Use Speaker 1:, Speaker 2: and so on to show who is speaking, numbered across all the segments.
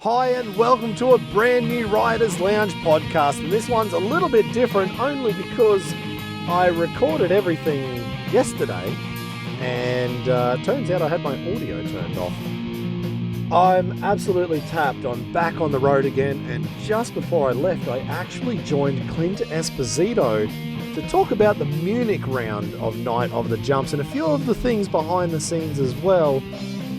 Speaker 1: Hi and welcome to a brand new Riders Lounge podcast, and this one's a little bit different only because I recorded everything yesterday and turns out I had my audio turned off. I'm absolutely tapped. I'm back on the road again, and just before I left I actually joined Clint Esposito to talk about the Munich round of Night of the Jumps and a few of the things behind the scenes as well.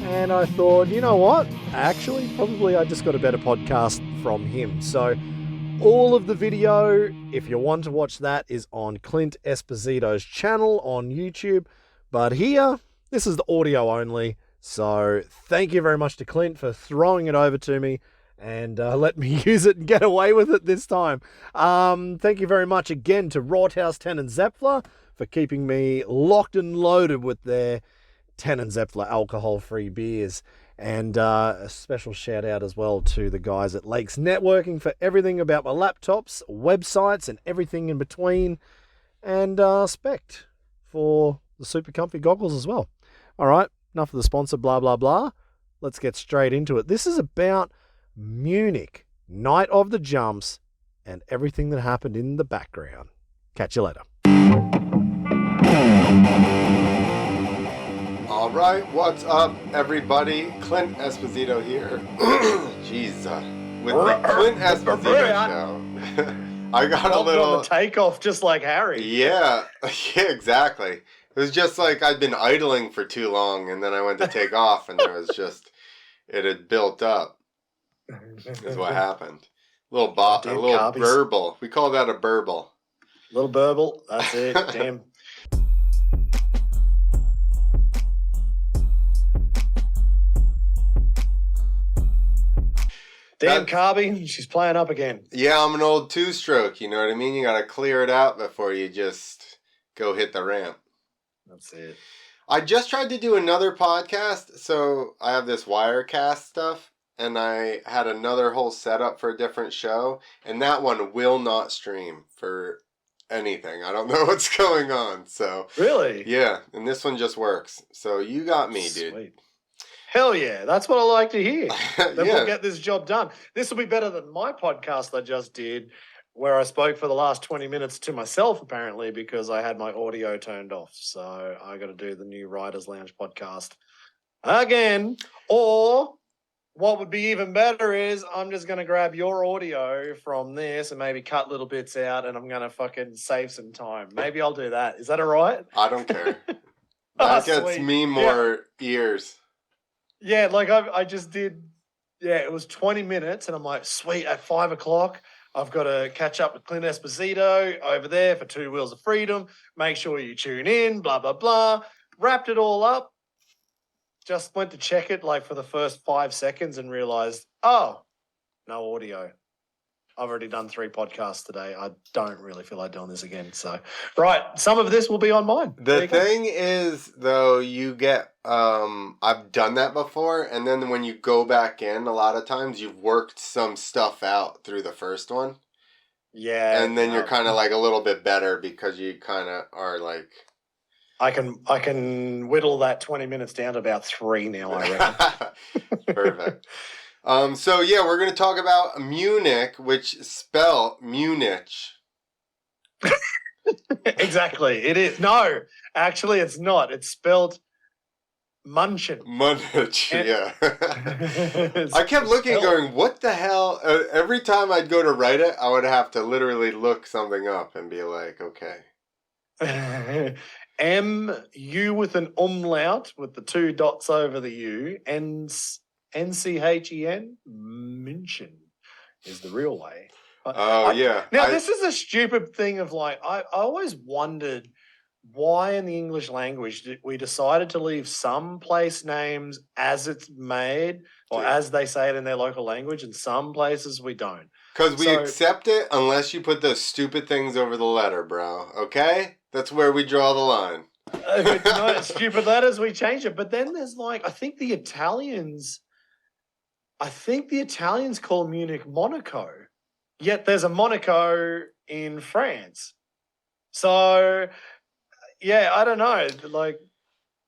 Speaker 1: And I thought, you know what? Actually, probably I just got a better podcast from him. So all of the video, if you want to watch that, is on Clint Esposito's channel on YouTube. But here, this is the audio only. So thank you very much to Clint for throwing it over to me and let me use it and get away with it this time. Thank you very much again to Rothaus 10 and Zepfler for keeping me locked and loaded with their 10 and Zepfler alcohol-free beers. And a special shout out as well to the guys at Lakes Networking for everything about my laptops, websites, and everything in between. And Spect for the super comfy goggles as well. All right, enough of the sponsor, blah, blah, blah. Let's get straight into it. This is about Munich, Night of the Jumps, and everything that happened in the background. Catch you later.
Speaker 2: All right, what's up, everybody? Clint Esposito here. Jeez, with the Clint Esposito show. I got a little
Speaker 1: on the takeoff, just like Harry.
Speaker 2: Yeah, exactly. It was just like I'd been idling for too long, and then I went to take off, and there was just it had built up. Is what happened. A little
Speaker 1: copies.
Speaker 2: burble. We call that a burble.
Speaker 1: Little burble. That's it. Damn. Damn, Carby, she's playing up again.
Speaker 2: Yeah, I'm an old two-stroke, you know what I mean? You got to clear it out before you just go hit the ramp.
Speaker 1: That's it.
Speaker 2: I just tried to do another podcast, so I have this Wirecast stuff, and I had another whole setup for a different show, and that one will not stream for anything. I don't know what's going on, so...
Speaker 1: Really?
Speaker 2: Yeah, and this one just works. So you got me, dude.
Speaker 1: Sweet. Hell yeah, that's what I like to hear. Then
Speaker 2: Yeah.
Speaker 1: we'll get this job done. This will be better than my podcast I just did, where I spoke for the last 20 minutes to myself, apparently, because I had my audio turned off. So I got to do the new Riders Lounge podcast again. Or what would be even better is I'm just going to grab your audio from this and maybe cut little bits out, and I'm going to fucking save some time. Maybe I'll do that. Is that all right?
Speaker 2: I don't care. That gets
Speaker 1: sweet.
Speaker 2: me more ears.
Speaker 1: Yeah, like I just did, it was 20 minutes, and I'm like, sweet, at 5 o'clock, I've got to catch up with Clint Esposito over there for Two Wheels of Freedom. Make sure you tune in, blah, blah, blah. Wrapped it all up. Just went to check it like for the first 5 seconds and realized, oh, no audio. I've already done 3 podcasts today. I don't really feel like doing this again. So, right, some of this will be on mine.
Speaker 2: The thing is, though, you get, I've done that before, and then when you go back in, a lot of times you've worked some stuff out through the first one.
Speaker 1: Yeah.
Speaker 2: And then you're kind of like a little bit better because you kind of are like...
Speaker 1: I can whittle that 20 minutes down to about 3 now, I reckon.
Speaker 2: Perfect. So yeah, we're going to talk about Munich, which spell Munich.
Speaker 1: Exactly. It is. No, actually it's not. It's spelled Munchen.
Speaker 2: Munich, yeah. I kept looking going, what the hell? Every time I'd go to write it, I would have to literally look something up and be like, okay.
Speaker 1: M-U with an umlaut with the 2 dots over the U, N-C-H-E-N, München is the real way.
Speaker 2: Yeah.
Speaker 1: Now, this is a stupid thing of like, I always wondered why in the English language we decided to leave some place names as it's made or as they say it in their local language, and some places we don't.
Speaker 2: Because we accept it unless you put those stupid things over the letter, bro. Okay? That's where we draw the line.
Speaker 1: If it's not stupid letters, we change it. But then there's like, I think the Italians call Munich Monaco, yet there's a Monaco in France. So, yeah, I don't know. Like,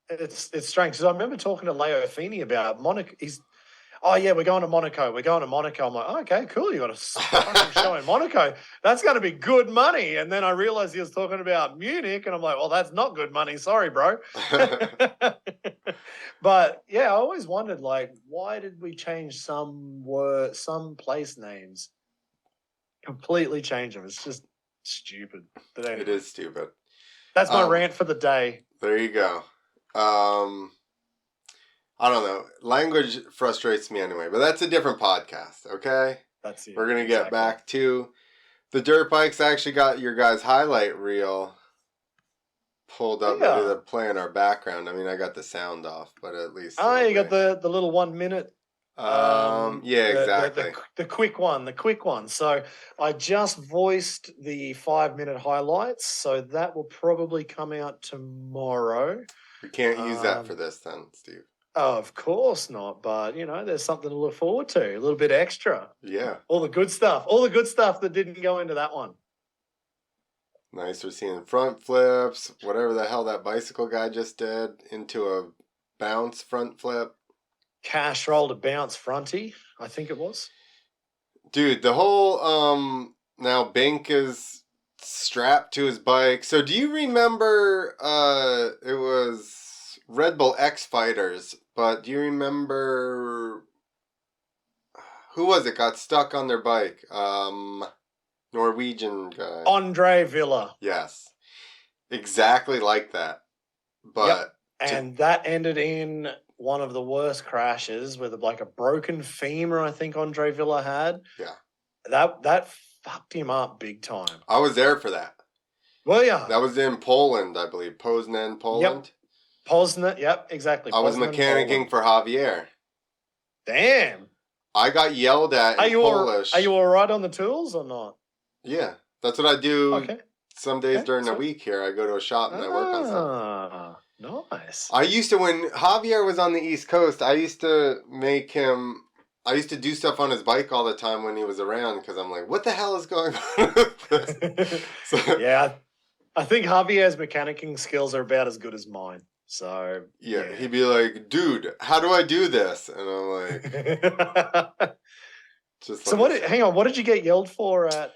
Speaker 1: it's strange. Because I remember talking to Leo Feeney about Monaco. oh yeah, we're going to Monaco. We're going to Monaco. I'm like, oh, okay, cool. You got a fucking show in Monaco. That's going to be good money. And then I realized he was talking about Munich, and I'm like, well, that's not good money. Sorry, bro. But yeah, I always wondered, like, why did we change some place names? Completely change them. It's just stupid. But anyway,
Speaker 2: It is stupid.
Speaker 1: that's my rant for the day.
Speaker 2: There you go. I don't know. Language frustrates me anyway, but that's a different podcast, okay?
Speaker 1: That's it.
Speaker 2: We're going to get back to the dirt bikes. I actually got your guys' highlight reel pulled up ready to play in our background. I mean, I got the sound off, but at least...
Speaker 1: Oh, you got the little 1 minute...
Speaker 2: yeah, exactly.
Speaker 1: The quick one. So I just voiced the 5-minute highlights, so that will probably come out tomorrow.
Speaker 2: We can't use that for this then, Steve.
Speaker 1: Oh, of course not. But, there's something to look forward to. A little bit extra.
Speaker 2: Yeah.
Speaker 1: All the good stuff. All the good stuff that didn't go into that one.
Speaker 2: Nice. We're seeing front flips, whatever the hell that bicycle guy just did, into a bounce front flip.
Speaker 1: Cash roll to bounce fronty, I think it was.
Speaker 2: Dude, the whole, now Bink is strapped to his bike. So do you remember, it was Red Bull X Fighters, but do you remember, who was it, got stuck on their bike? Norwegian guy.
Speaker 1: Andre Villa.
Speaker 2: Yes. Exactly like that. But.
Speaker 1: Yep. And that ended in one of the worst crashes with like a broken femur, I think Andre Villa had.
Speaker 2: Yeah.
Speaker 1: That fucked him up big time.
Speaker 2: I was there for that.
Speaker 1: Well, yeah.
Speaker 2: That was in Poland, I believe. Poznan, Poland.
Speaker 1: Yep. Poznan, yep, exactly.
Speaker 2: I was mechanicking for Javier.
Speaker 1: Damn.
Speaker 2: I got yelled at in Polish.
Speaker 1: Are you all right on the tools or not?
Speaker 2: Yeah. That's what I do.
Speaker 1: Okay.
Speaker 2: Some days during the week here. I go to a shop and I work on something.
Speaker 1: Nice.
Speaker 2: I used to, when Javier was on the East Coast, I used to do stuff on his bike all the time when he was around because I'm like, what the hell is going on with this?
Speaker 1: Yeah, I think Javier's mechanicking skills are about as good as mine. So
Speaker 2: yeah, he'd be like, dude, how do I do this? And I'm like,
Speaker 1: just so hang on, what did you get yelled for at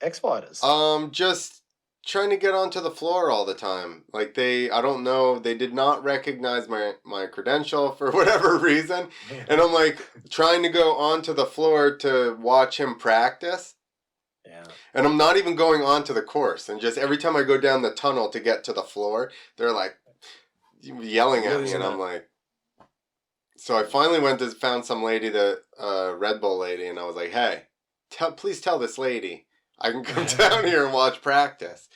Speaker 1: X Fighters?
Speaker 2: Just trying to get onto the floor all the time. Like I don't know, they did not recognize my credential for whatever reason. And I'm like trying to go onto the floor to watch him practice.
Speaker 1: Yeah.
Speaker 2: And I'm not even going onto the course. And just every time I go down the tunnel to get to the floor, they're like yelling at me. And I'm like, so I finally found some lady, the Red Bull lady. And I was like, hey, please tell this lady I can come down here and watch practice.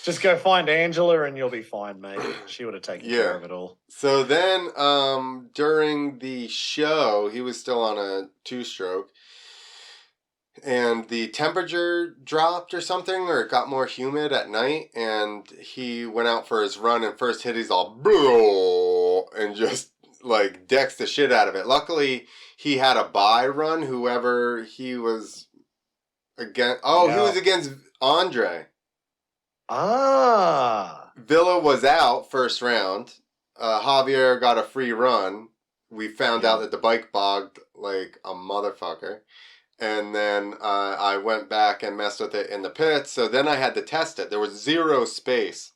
Speaker 1: Just go find Angela and you'll be fine, mate. She would have taken care of it all.
Speaker 2: So then during the show, he was still on a 2-stroke. And the temperature dropped or something, or it got more humid at night. And he went out for his run and first hit, he's all, and just like decks the shit out of it. Luckily, he had a bye run, whoever he was against. Oh, he was against Andre. Villa was out first round. Javier got a free run. We found out that the bike bogged like a motherfucker. And then I went back and messed with it in the pits. So then I had to test it. There was 0 space.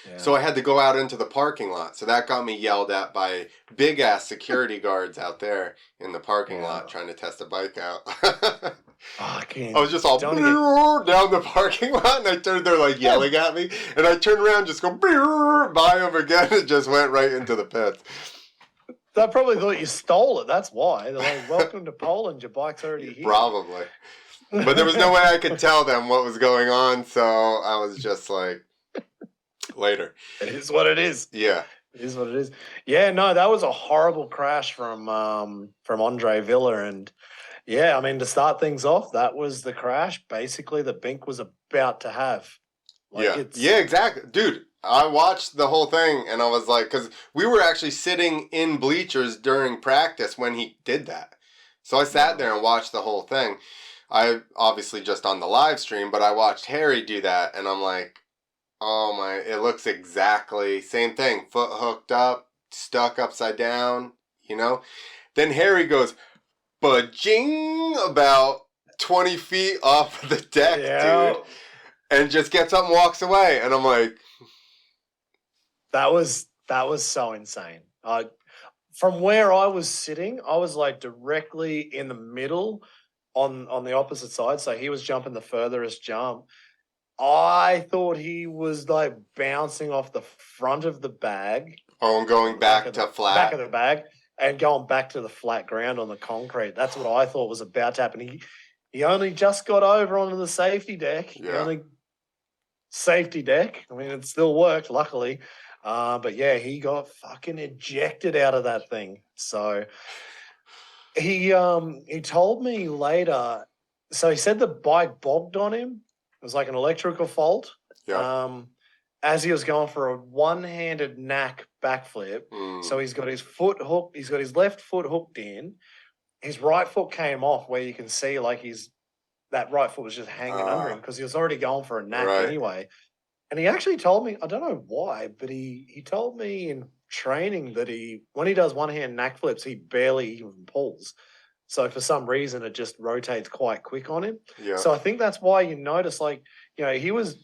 Speaker 2: Yeah. So I had to go out into the parking lot. So that got me yelled at by big-ass security guards out there in the parking lot trying to test a bike out. I was just all down the parking lot, and I turned there like yelling at me. And I turned around, just go by him again, and just went right into the pits.
Speaker 1: They probably thought you stole it. That's why. They're like, welcome to Poland. Your bike's already here.
Speaker 2: Probably. But there was no way I could tell them what was going on, so I was just like, later.
Speaker 1: It is what it is.
Speaker 2: Yeah.
Speaker 1: It is what it is. Yeah, no, that was a horrible crash from Andre Villa. And, yeah, I mean, to start things off, that was the crash, basically, that Bink was about to have.
Speaker 2: Like, yeah, exactly. Dude. I watched the whole thing and I was like, because we were actually sitting in bleachers during practice when he did that. So I sat there and watched the whole thing. I obviously just on the live stream, but I watched Harry do that and I'm like, oh my, it looks exactly same thing. Foot hooked up, stuck upside down, Then Harry goes, ba-jing, about 20 feet off of the deck, dude. And just gets up and walks away. And I'm like...
Speaker 1: That was so insane. From where I was sitting, I was like directly in the middle on the opposite side. So he was jumping the furthest jump. I thought he was like bouncing off the front of the bag.
Speaker 2: Oh, and going back to flat.
Speaker 1: Back of the bag and going back to the flat ground on the concrete. That's what I thought was about to happen. He only just got over onto the safety deck.
Speaker 2: Yeah.
Speaker 1: Safety deck. I mean, it still worked, luckily. But yeah, he got fucking ejected out of that thing. So he told me later. So he said the bike bogged on him. It was like an electrical fault.
Speaker 2: Yeah.
Speaker 1: As he was going for a one-handed knack backflip. So he's got his foot hooked. He's got his left foot hooked in. His right foot came off, where you can see like that right foot was just hanging under him because he was already going for a knack anyway. And he actually told me, I don't know why, but he told me in training that when he does one-hand knack flips, he barely even pulls. So for some reason, it just rotates quite quick on him.
Speaker 2: Yeah.
Speaker 1: So I think that's why you notice, like, you know, he was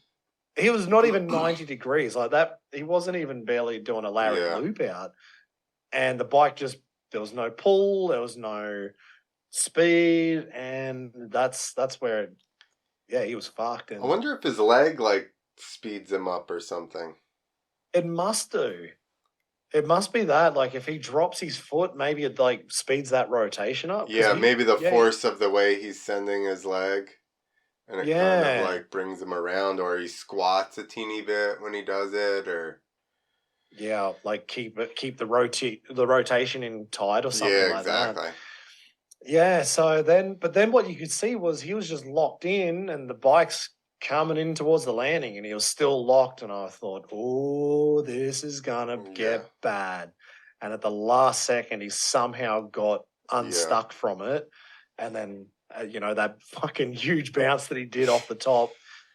Speaker 1: not even 90 degrees like that. He wasn't even barely doing a lariat loop out. And the bike there was no pull, there was no speed, and that's where, he was fucked. And
Speaker 2: I wonder if his leg, like, speeds him up or something.
Speaker 1: It must do. It must be that. Like, if he drops his foot, maybe it like speeds that rotation up.
Speaker 2: Yeah, maybe the force of the way he's sending his leg, and it kind of like brings him around, or he squats a teeny bit when he does it, or
Speaker 1: like keep the rotation in tight or something like that. Yeah, exactly. Yeah. So then what you could see was he was just locked in, and the bike's coming in towards the landing, and he was still locked, and I thought, oh, this is gonna get bad. And at the last second, he somehow got unstuck from it, and then that fucking huge bounce that he did off the top.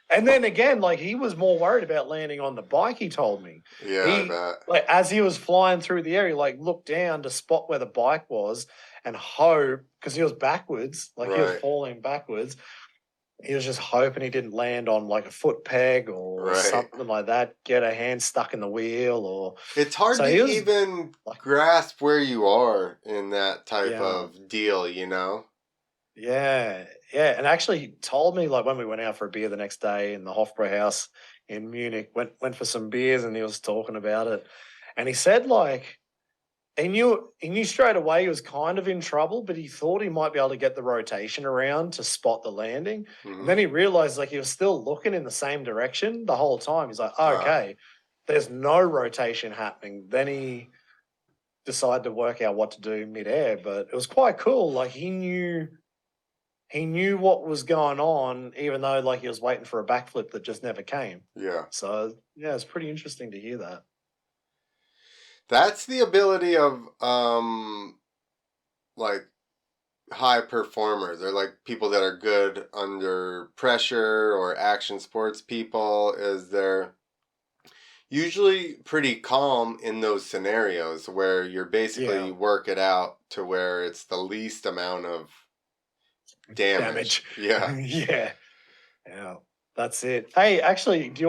Speaker 1: And then again, like, he was more worried about landing on the bike, he told me.
Speaker 2: I bet.
Speaker 1: Like, as he was flying through the air, he like looked down to spot where the bike was and hope, because he was backwards, like he was falling backwards. He was just hoping he didn't land on like a foot peg or something like that, get a hand stuck in the wheel, or...
Speaker 2: It's hard to even grasp where you are in that type of deal, you know? Yeah.
Speaker 1: And actually he told me, like, when we went out for a beer the next day in the Hofbrauhaus in Munich, went for some beers, and he was talking about it. And he said, like, he knew straight away he was kind of in trouble, but he thought he might be able to get the rotation around to spot the landing. Mm-hmm. And then he realized, like, he was still looking in the same direction the whole time. He's like, okay, there's no rotation happening. Then he decided to work out what to do midair, but it was quite cool. Like, he knew what was going on, even though, like, he was waiting for a backflip that just never came.
Speaker 2: Yeah.
Speaker 1: So yeah, it's pretty interesting to hear that.
Speaker 2: That's the ability of, like, high performers. They're like people that are good under pressure, or action sports people, is they're usually pretty calm in those scenarios where you're basically work it out to where it's the least amount of damage. Yeah.
Speaker 1: Yeah. That's it. Hey, actually, do you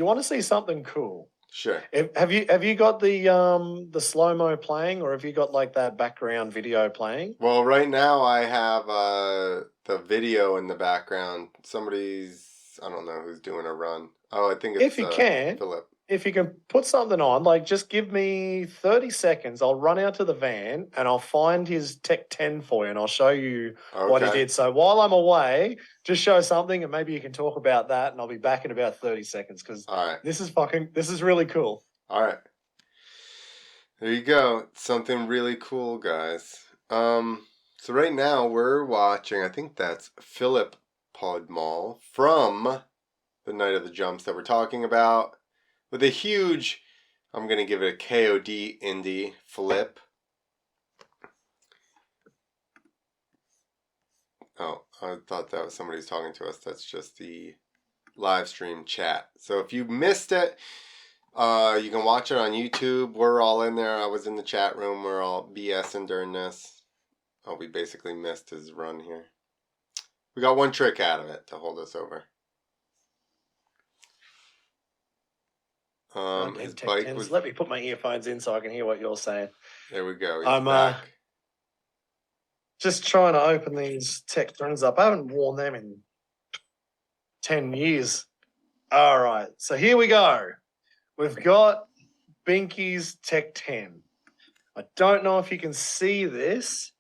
Speaker 1: want to see something cool?
Speaker 2: Sure.
Speaker 1: Have you got the slow-mo playing, or have you got like that background video playing?
Speaker 2: Well, right now I have the video in the background. Somebody's, I don't know who's doing a run. Oh, I think it's
Speaker 1: if you can,
Speaker 2: Philip.
Speaker 1: If you can put something on, like, just give me 30 seconds. I'll run out to the van and I'll find his Tech 10 for you, and I'll show you what he did. So while I'm away, just show something, and maybe you can talk about that, and I'll be back in about 30 seconds because this is really cool.
Speaker 2: All right. There you go. Something really cool, guys. So right now we're watching, I think that's Philip Podmall from the Night of the Jumps that we're talking about, with a huge, I'm going to give it a KOD Indy flip. Oh, I thought that was somebody's talking to us. That's just the live stream chat. So if you missed it, you can watch it on YouTube. We're all in there. I was in the chat room. We're all BSing during this. Oh, we basically missed his run here. We got one trick out of it to hold us over. His bike was...
Speaker 1: Let me put my earphones in so I can hear what you're saying.
Speaker 2: There we go. He's
Speaker 1: I'm
Speaker 2: back.
Speaker 1: just trying to open these Tech 10s up. I haven't worn them in 10 years. All right, so here we go. We've got Binky's Tech 10. I don't know if you can see this.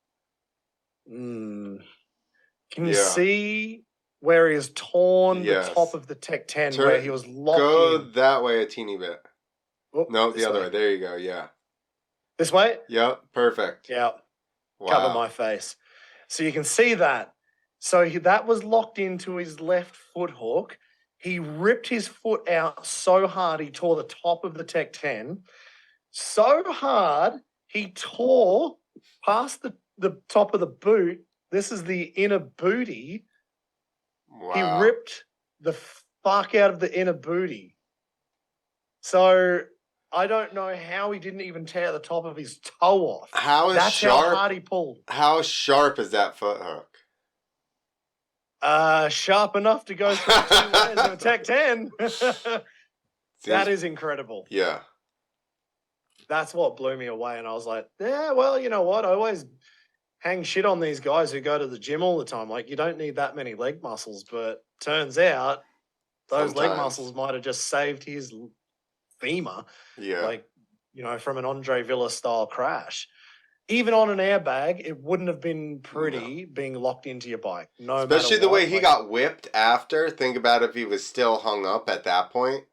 Speaker 1: Can you see where he has torn the top of the Tech 10 where he was locked
Speaker 2: Go
Speaker 1: in?
Speaker 2: that way a teeny bit.
Speaker 1: Oh,
Speaker 2: no, the other way. There you go, yeah.
Speaker 1: This way?
Speaker 2: Yep, perfect.
Speaker 1: Yep.
Speaker 2: Wow.
Speaker 1: Cover my face. So you can see that. So that was locked into his left foot hook. He ripped his foot out so hard he tore the top of the Tech 10. So hard he tore past the top of the boot. This is the inner booty.
Speaker 2: Wow.
Speaker 1: He ripped the fuck out of the inner booty. So I don't know how he didn't even tear the top of his toe off. That's sharp? How hard he pulled.
Speaker 2: How sharp is that foot hook?
Speaker 1: Sharp enough to go through 2 layers of a Tech 10. That is incredible.
Speaker 2: Yeah.
Speaker 1: That's what blew me away. And I was like, yeah, well, you know what? I always hang shit on these guys who go to the gym all the time. Like, you don't need that many leg muscles. But turns out those leg muscles might have just saved his femur.
Speaker 2: Yeah.
Speaker 1: Like, you know, from an Andre Villa style crash. Even on an airbag, it wouldn't have been pretty being locked into your bike. No,
Speaker 2: especially the way he got whipped after. Think about if he was still hung up at that point.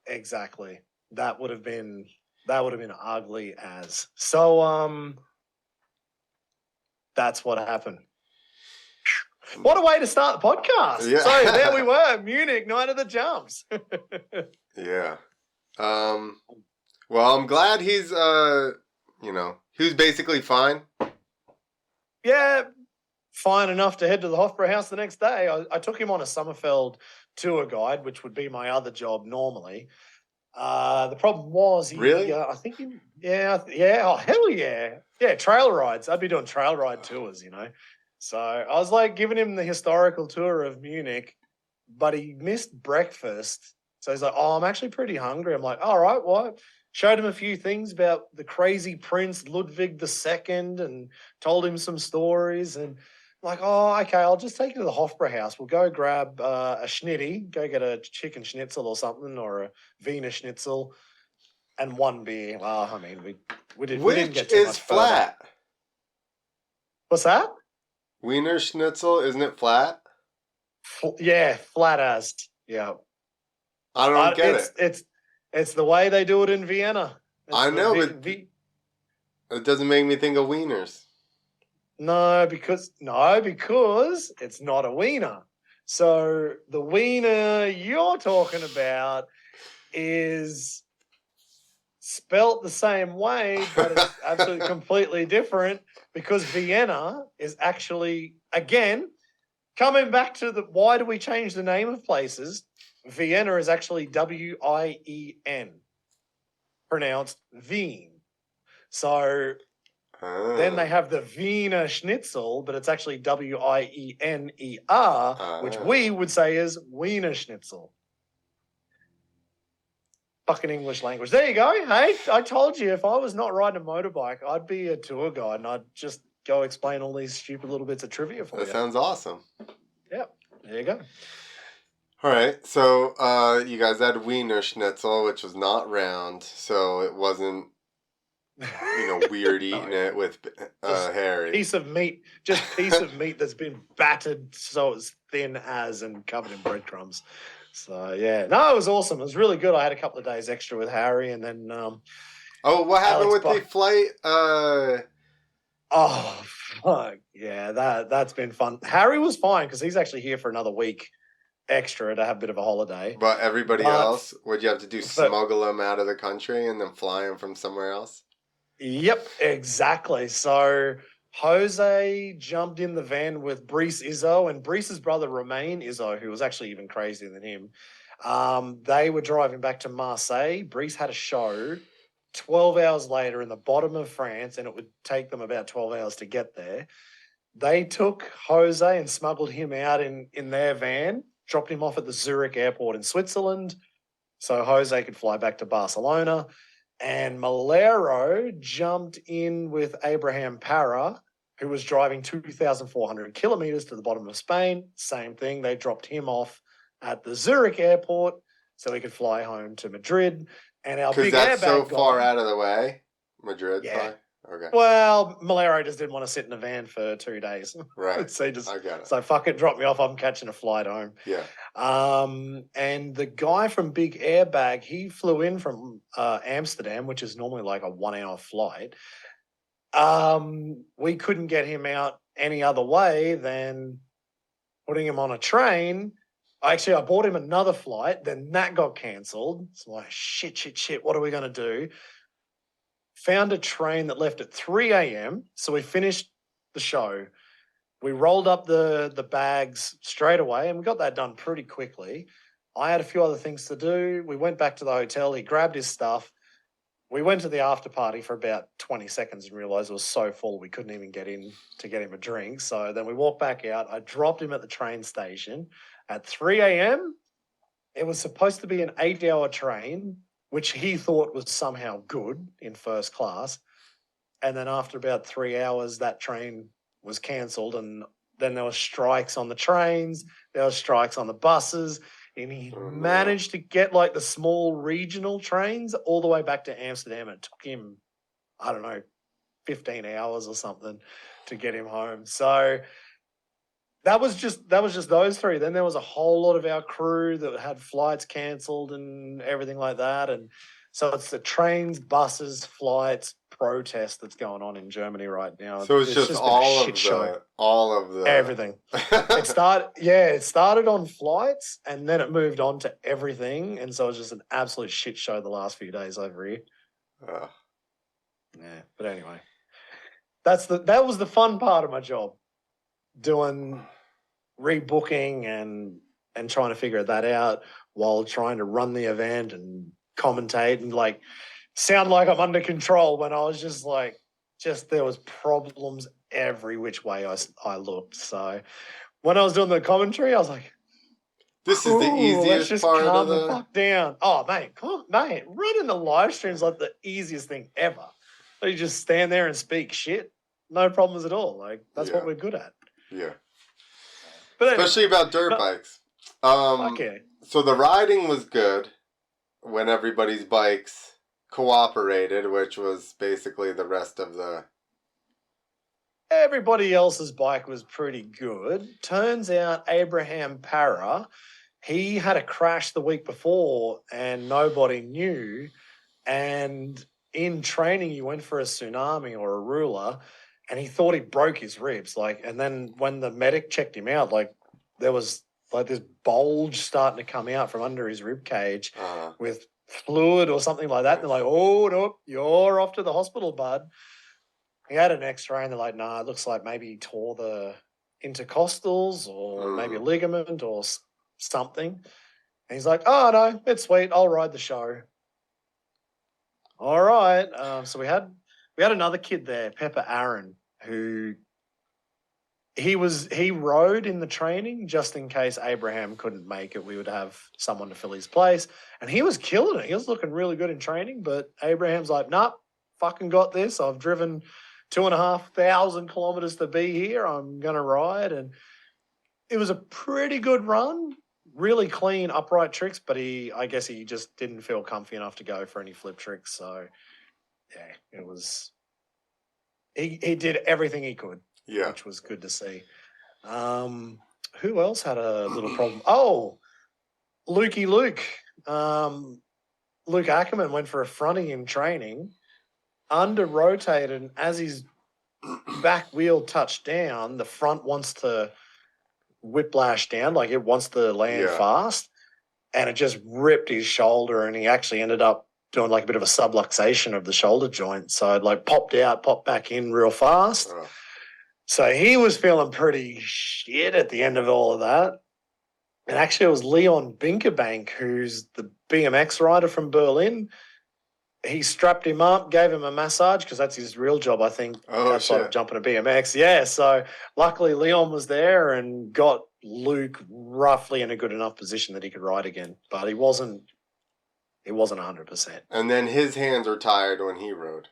Speaker 1: Exactly. That would have been ugly as. So that's what happened. What a way to start the podcast.
Speaker 2: Yeah.
Speaker 1: So there we were, Munich, night of the jumps.
Speaker 2: Yeah. Well, I'm glad he's he was basically fine.
Speaker 1: Yeah, fine enough to head to the Hofbrauhaus the next day. I took him on a Sommerfeld tour guide, which would be my other job normally. The problem was
Speaker 2: really?
Speaker 1: I think oh hell yeah. Yeah, trail rides. I'd be doing trail ride tours, you know. So I was like giving him the historical tour of Munich, but he missed breakfast. So he's like, oh, I'm actually pretty hungry. I'm like, all right, what? Showed him a few things about the crazy Prince Ludwig II and told him some stories. And I'm like, oh, okay, I'll just take you to the Hofbrauhaus. We'll go grab a schnitty, go get a chicken schnitzel or something, or a Wiener Schnitzel, and one beer. Well, I mean, we didn't get too much further.
Speaker 2: Flat?
Speaker 1: What's that?
Speaker 2: Wiener Schnitzel, isn't it flat?
Speaker 1: Yeah, flat as. Yeah.
Speaker 2: I don't get it.
Speaker 1: It's the way they do it in Vienna.
Speaker 2: I know, but it doesn't make me think of wieners.
Speaker 1: No, because it's not a wiener. So the wiener you're talking about is spelt the same way, but it's absolutely completely different because Vienna is actually, again, coming back to why do we change the name of places? Vienna is actually W-I-E-N, pronounced Wien. So then they have the Wiener Schnitzel, but it's actually W-I-E-N-E-R, which we would say is Wiener Schnitzel. Fucking English language. There you go. Hey, I told you if I was not riding a motorbike, I'd be a tour guide and I'd just go explain all these stupid little bits of trivia for you.
Speaker 2: That sounds awesome.
Speaker 1: Yep. There you go.
Speaker 2: All right, so you guys had Wiener Schnitzel, which was not round, so it wasn't, weird eating it with Harry.
Speaker 1: Piece of meat that's been battered so it's thin as and covered in breadcrumbs. So yeah, no, it was awesome. It was really good. I had a couple of days extra with Harry, and then
Speaker 2: what happened with the flight?
Speaker 1: Oh fuck yeah, that's been fun. Harry was fine because he's actually here for another week extra to have a bit of a holiday.
Speaker 2: But everybody else, what'd you have to do? Smuggle them out of the country and then fly them from somewhere else? Yep,
Speaker 1: exactly. So Jose jumped in the van with Brice Izzo and Brice's brother Romain Izzo, who was actually even crazier than him. They were driving back to Marseille. Brice had a show 12 hours later in the bottom of France, and it would take them about 12 hours to get there. They took Jose and smuggled him out in their van, dropped him off at the Zurich airport in Switzerland so Jose could fly back to Barcelona. And Melero jumped in with Abraham Parra, who was driving 2,400 kilometers to the bottom of Spain. Same thing. They dropped him off at the Zurich airport so he could fly home to Madrid. And our big
Speaker 2: that's so
Speaker 1: airbag
Speaker 2: far
Speaker 1: guy,
Speaker 2: out of the way. Madrid,
Speaker 1: yeah.
Speaker 2: probably? Okay.
Speaker 1: Well, Melero just didn't want to sit in a van for 2 days.
Speaker 2: Right.
Speaker 1: So he just,
Speaker 2: I got it.
Speaker 1: So fuck it, drop me off. I'm catching a flight home.
Speaker 2: Yeah.
Speaker 1: And the guy from Big Airbag, he flew in from Amsterdam, which is normally like a 1-hour flight. We couldn't get him out any other way than putting him on a train. Actually, I bought him another flight. Then that got cancelled. So I'm like, shit. What are we going to do? Found a train that left at 3 a.m. So we finished the show. We rolled up the bags straight away, and we got that done pretty quickly. I had a few other things to do. We went back to the hotel. He grabbed his stuff. We went to the after party for about 20 seconds and realized it was so full we couldn't even get in to get him a drink. So then we walked back out. I dropped him at the train station at 3 a.m. It was supposed to be an 8-hour train, which he thought was somehow good in first class. And then after about 3 hours, that train was cancelled, and then there were strikes on the trains, there were strikes on the buses, and he managed to get like the small regional trains all the way back to Amsterdam. It took him, I don't know, 15 hours or something to get him home. So that was just those three. Then there was a whole lot of our crew that had flights cancelled and everything like that. And so it's the trains, buses, flights, protest that's going on in Germany right now.
Speaker 2: So it's just all of the
Speaker 1: everything. It started on flights, and then it moved on to everything, and so it was just an absolute shit show the last few days over here. Yeah, but anyway, that was the fun part of my job, doing rebooking and trying to figure that out while trying to run the event and commentate and like sound like I'm under control when I was just there was problems every which way I looked. So when I was doing the commentary, I was like,
Speaker 2: this is the easiest
Speaker 1: just
Speaker 2: part
Speaker 1: calm
Speaker 2: of
Speaker 1: the fuck down. Oh, mate, running the live stream's like the easiest thing ever. You just stand there and speak shit. No problems at all. Like, that's what we're good at.
Speaker 2: Yeah.
Speaker 1: But anyway,
Speaker 2: especially about dirt bikes.
Speaker 1: Okay.
Speaker 2: So the riding was good when everybody's bikes cooperated, which was basically the rest of the...
Speaker 1: Everybody else's bike was pretty good. Turns out Abraham Parra, he had a crash the week before and nobody knew. And in training, he went for a tsunami or a ruler, and he thought he broke his ribs. And then when the medic checked him out, there was this bulge starting to come out from under his rib cage with fluid or something like that. And they're like, oh, no, you're off to the hospital, bud. He had an x-ray and they're like, nah, it looks like maybe he tore the intercostals or maybe a ligament or something. And he's like, oh, no, it's sweet. I'll ride the show. All right. So we had another kid there, Pepper Aaron, who he rode in the training just in case Abraham couldn't make it. We would have someone to fill his place. And he was killing it. He was looking really good in training, but Abraham's like, nah, fucking got this. I've driven 2,500 kilometers to be here. I'm going to ride. And it was a pretty good run, really clean upright tricks, but I guess he just didn't feel comfy enough to go for any flip tricks. So yeah, it was, he did everything he could.
Speaker 2: Yeah.
Speaker 1: Which was good to see. Who else had a little problem? Oh, Luc. Luc Ackermann went for a fronting in training, under-rotated, and as his back wheel touched down, the front wants to whiplash down, like it wants to land fast, and it just ripped his shoulder, and he actually ended up doing like a bit of a subluxation of the shoulder joint. So it popped out, popped back in real fast. So he was feeling pretty shit at the end of all of that. And actually it was Leon Binkerbank, who's the BMX rider from Berlin. he strapped him up, gave him a massage because that's his real job, I think, outside of jumping a BMX. Yeah, so luckily Leon was there and got Luc roughly in a good enough position that he could ride again, but he wasn't 100%.
Speaker 2: And then his hands were tired when he rode.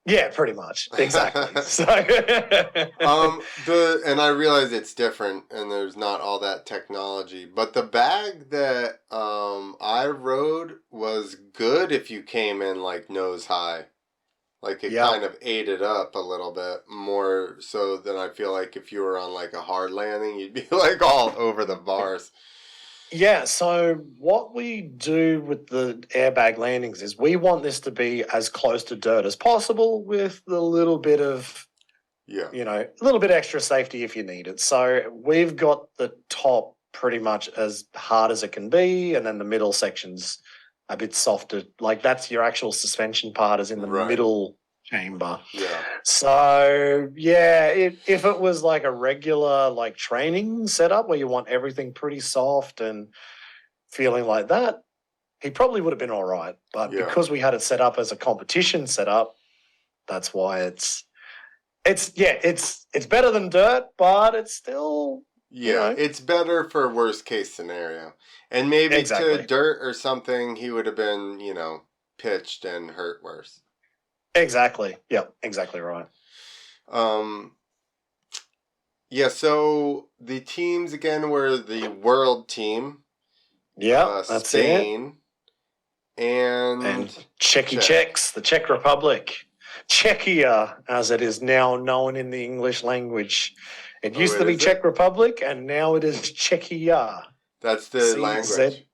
Speaker 1: Yeah, pretty much. Exactly. So
Speaker 2: and I realize it's different and there's not all that technology, but the bag that I rode was good if you came in like nose high. Like it kind of ate it up a little bit more so than I feel like if you were on like a hard landing, you'd be like all over the bars.
Speaker 1: Yeah, so what we do with the airbag landings is we want this to be as close to dirt as possible with a little bit of, a little bit extra safety if you need it. So we've got the top pretty much as hard as it can be, and then the middle section's a bit softer. Like that's your actual suspension part is in the middle chamber.
Speaker 2: Yeah.
Speaker 1: So if it was like a regular like training setup where you want everything pretty soft and feeling like that, he probably would have been all right. But because we had it set up as a competition setup, that's why it's better than dirt, but it's still
Speaker 2: it's better for worst case scenario. And maybe to dirt or something, he would have been pitched and hurt worse.
Speaker 1: Exactly. Yep. Exactly right.
Speaker 2: So the teams again were the world team.
Speaker 1: Yeah, that's
Speaker 2: Spain
Speaker 1: it. And Czechs, the Czech Republic. Czechia, as it is now known in the English language. It used to be Czech Republic, and now it is Czechia.
Speaker 2: That's the language.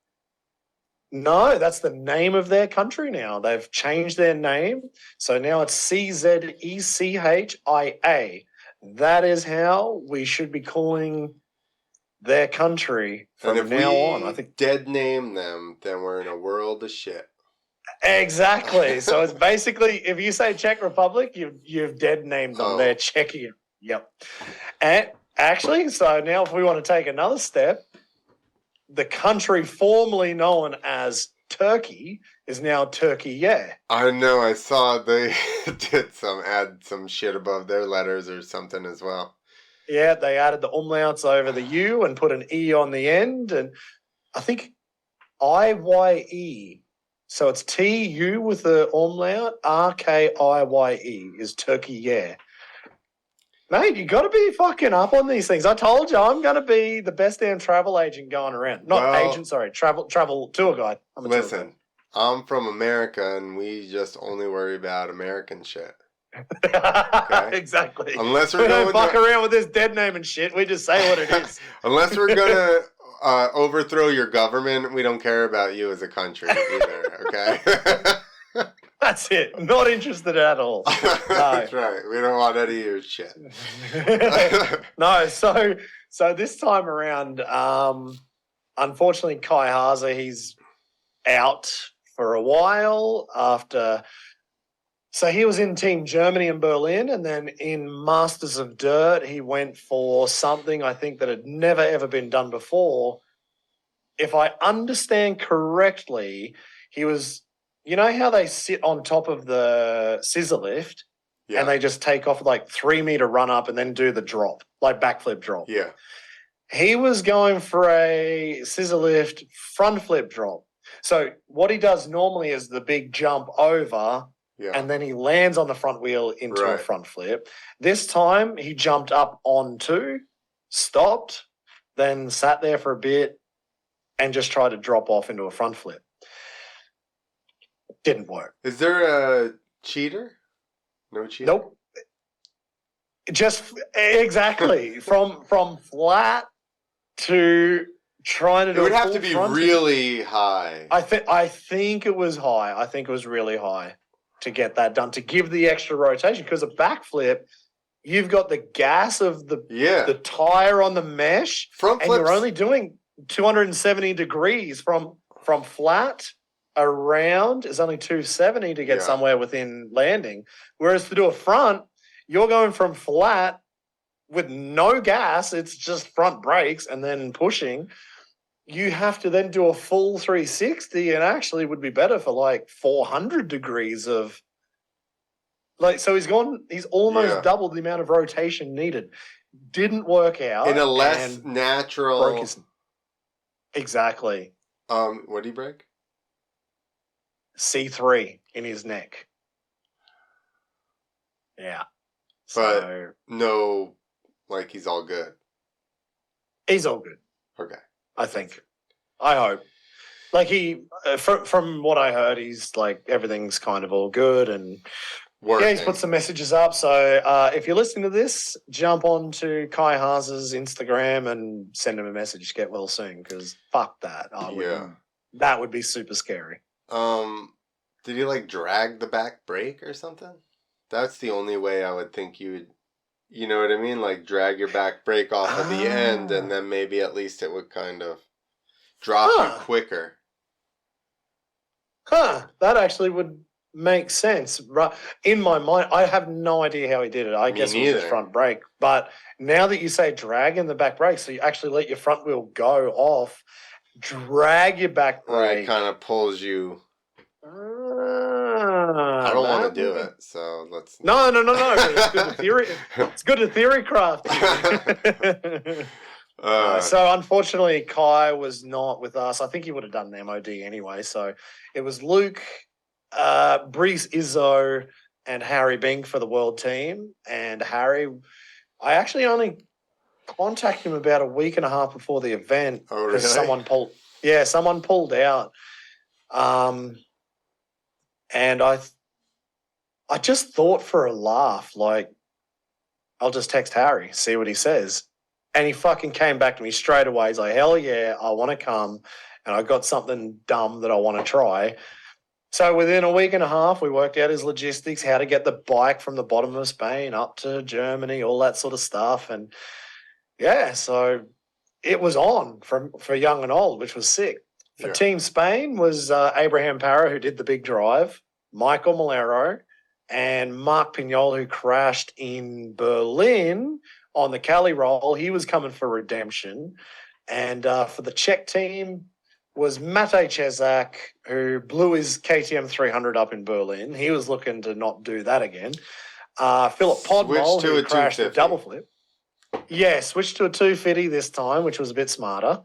Speaker 1: No, that's the name of their country now. They've changed their name. So now it's CZECHIA. That is how we should be calling their country from now on. I think
Speaker 2: dead name them, then we're in a world of shit.
Speaker 1: Exactly. So it's basically, if you say Czech Republic, you've dead named them. They're Czechia. Yep. And actually, so now if we want to take another step, the country formerly known as Turkey is now Turkey,
Speaker 2: I know. I saw they did add some shit above their letters or something as well.
Speaker 1: Yeah, they added the umlauts over the U and put an E on the end. And I think IYE. So it's TU with the umlaut, RKIYE is Turkey, Mate, you got to be fucking up on these things. I told you I'm going to be the best damn travel agent going around. Travel tour guide.
Speaker 2: Listen, I'm from America, and we just only worry about American shit.
Speaker 1: Okay? Exactly.
Speaker 2: Unless
Speaker 1: we don't fuck around with this dead name and shit. We just say what it is.
Speaker 2: Unless we're going to overthrow your government, we don't care about you as a country either, okay?
Speaker 1: That's it. Not interested at all. No.
Speaker 2: That's right. We don't want any of your shit.
Speaker 1: No, so this time around, unfortunately, Kai Haase, he's out for a while after. So he was in Team Germany in Berlin, and then in Masters of Dirt, he went for something I think that had never, ever been done before. If I understand correctly, he was... You know how they sit on top of the scissor lift and they just take off like 3 meter run up and then do the drop, like backflip drop?
Speaker 2: Yeah.
Speaker 1: He was going for a scissor lift front flip drop. So what he does normally is the big jump over and then he lands on the front wheel into a front flip. This time he jumped up onto, stopped, then sat there for a bit and just tried to drop off into a front flip. Didn't work.
Speaker 2: Is there a cheater? No cheater?
Speaker 1: Nope. Just exactly from flat to trying to do
Speaker 2: it would have to be really high.
Speaker 1: I think it was high. I think it was really high to get that done, to give the extra rotation, because a backflip, you've got the gas of the tire on the mesh,
Speaker 2: front
Speaker 1: and you're only doing 270 degrees from flat around is only 270 to get somewhere within landing. Whereas to do a front, you're going from flat with no gas, it's just front brakes and then pushing. you have to then do a full 360 and actually would be better for like 400 degrees of like, so he's almost doubled the amount of rotation needed. Didn't work out.
Speaker 2: In a less natural.
Speaker 1: Broke his. Exactly.
Speaker 2: What did he break?
Speaker 1: C3 in his neck. Yeah.
Speaker 2: But
Speaker 1: so,
Speaker 2: no, like he's all good.
Speaker 1: He's all good.
Speaker 2: Okay.
Speaker 1: I think. I hope. Like from what I heard, he's like everything's kind of all good and
Speaker 2: working.
Speaker 1: Yeah, he's put some messages up. So if you're listening to this, jump on to Kai Haas's Instagram and send him a message. Get well soon, because fuck that. That would be super scary.
Speaker 2: Did he like drag the back brake or something? That's the only way I would think you would. You know what I mean? Like drag your back brake off at the end, and then maybe at least it would kind of drop you quicker.
Speaker 1: That actually would make sense. Right. In my mind, I have no idea how he did it. I guess it was his front brake. But now that you say drag in the back brake, so you actually let your front wheel go off, drag your back brake.
Speaker 2: It kind of pulls you. I don't want to do it, so let's.
Speaker 1: No. It's good to theory. It's good to theory craft. So unfortunately, Kai was not with us. I think he would have done an MOD anyway. So it was Luke, Brees Izzo, and Harry Bink for the world team. And Harry, I actually only contacted him about a week and a half before the event because someone pulled out. And I just thought for a laugh, like, I'll just text Harry, see what he says. And he fucking came back to me straight away. He's like, hell yeah, I want to come. And I got something dumb that I want to try. So within a week and a half, we worked out his logistics, how to get the bike from the bottom of Spain up to Germany, all that sort of stuff. And yeah, so it was on for young and old, which was sick. For Team Spain was Abraham Parra, who did the big drive, Michael Melero, and Mark Pinyol, who crashed in Berlin on the Cali roll. He was coming for redemption. And for the Czech team was Matej Čezak, who blew his KTM 300 up in Berlin. He was looking to not do that again. Philip Podmol, who crashed a double flip. Yeah, switched to a 250 this time, which was a bit smarter.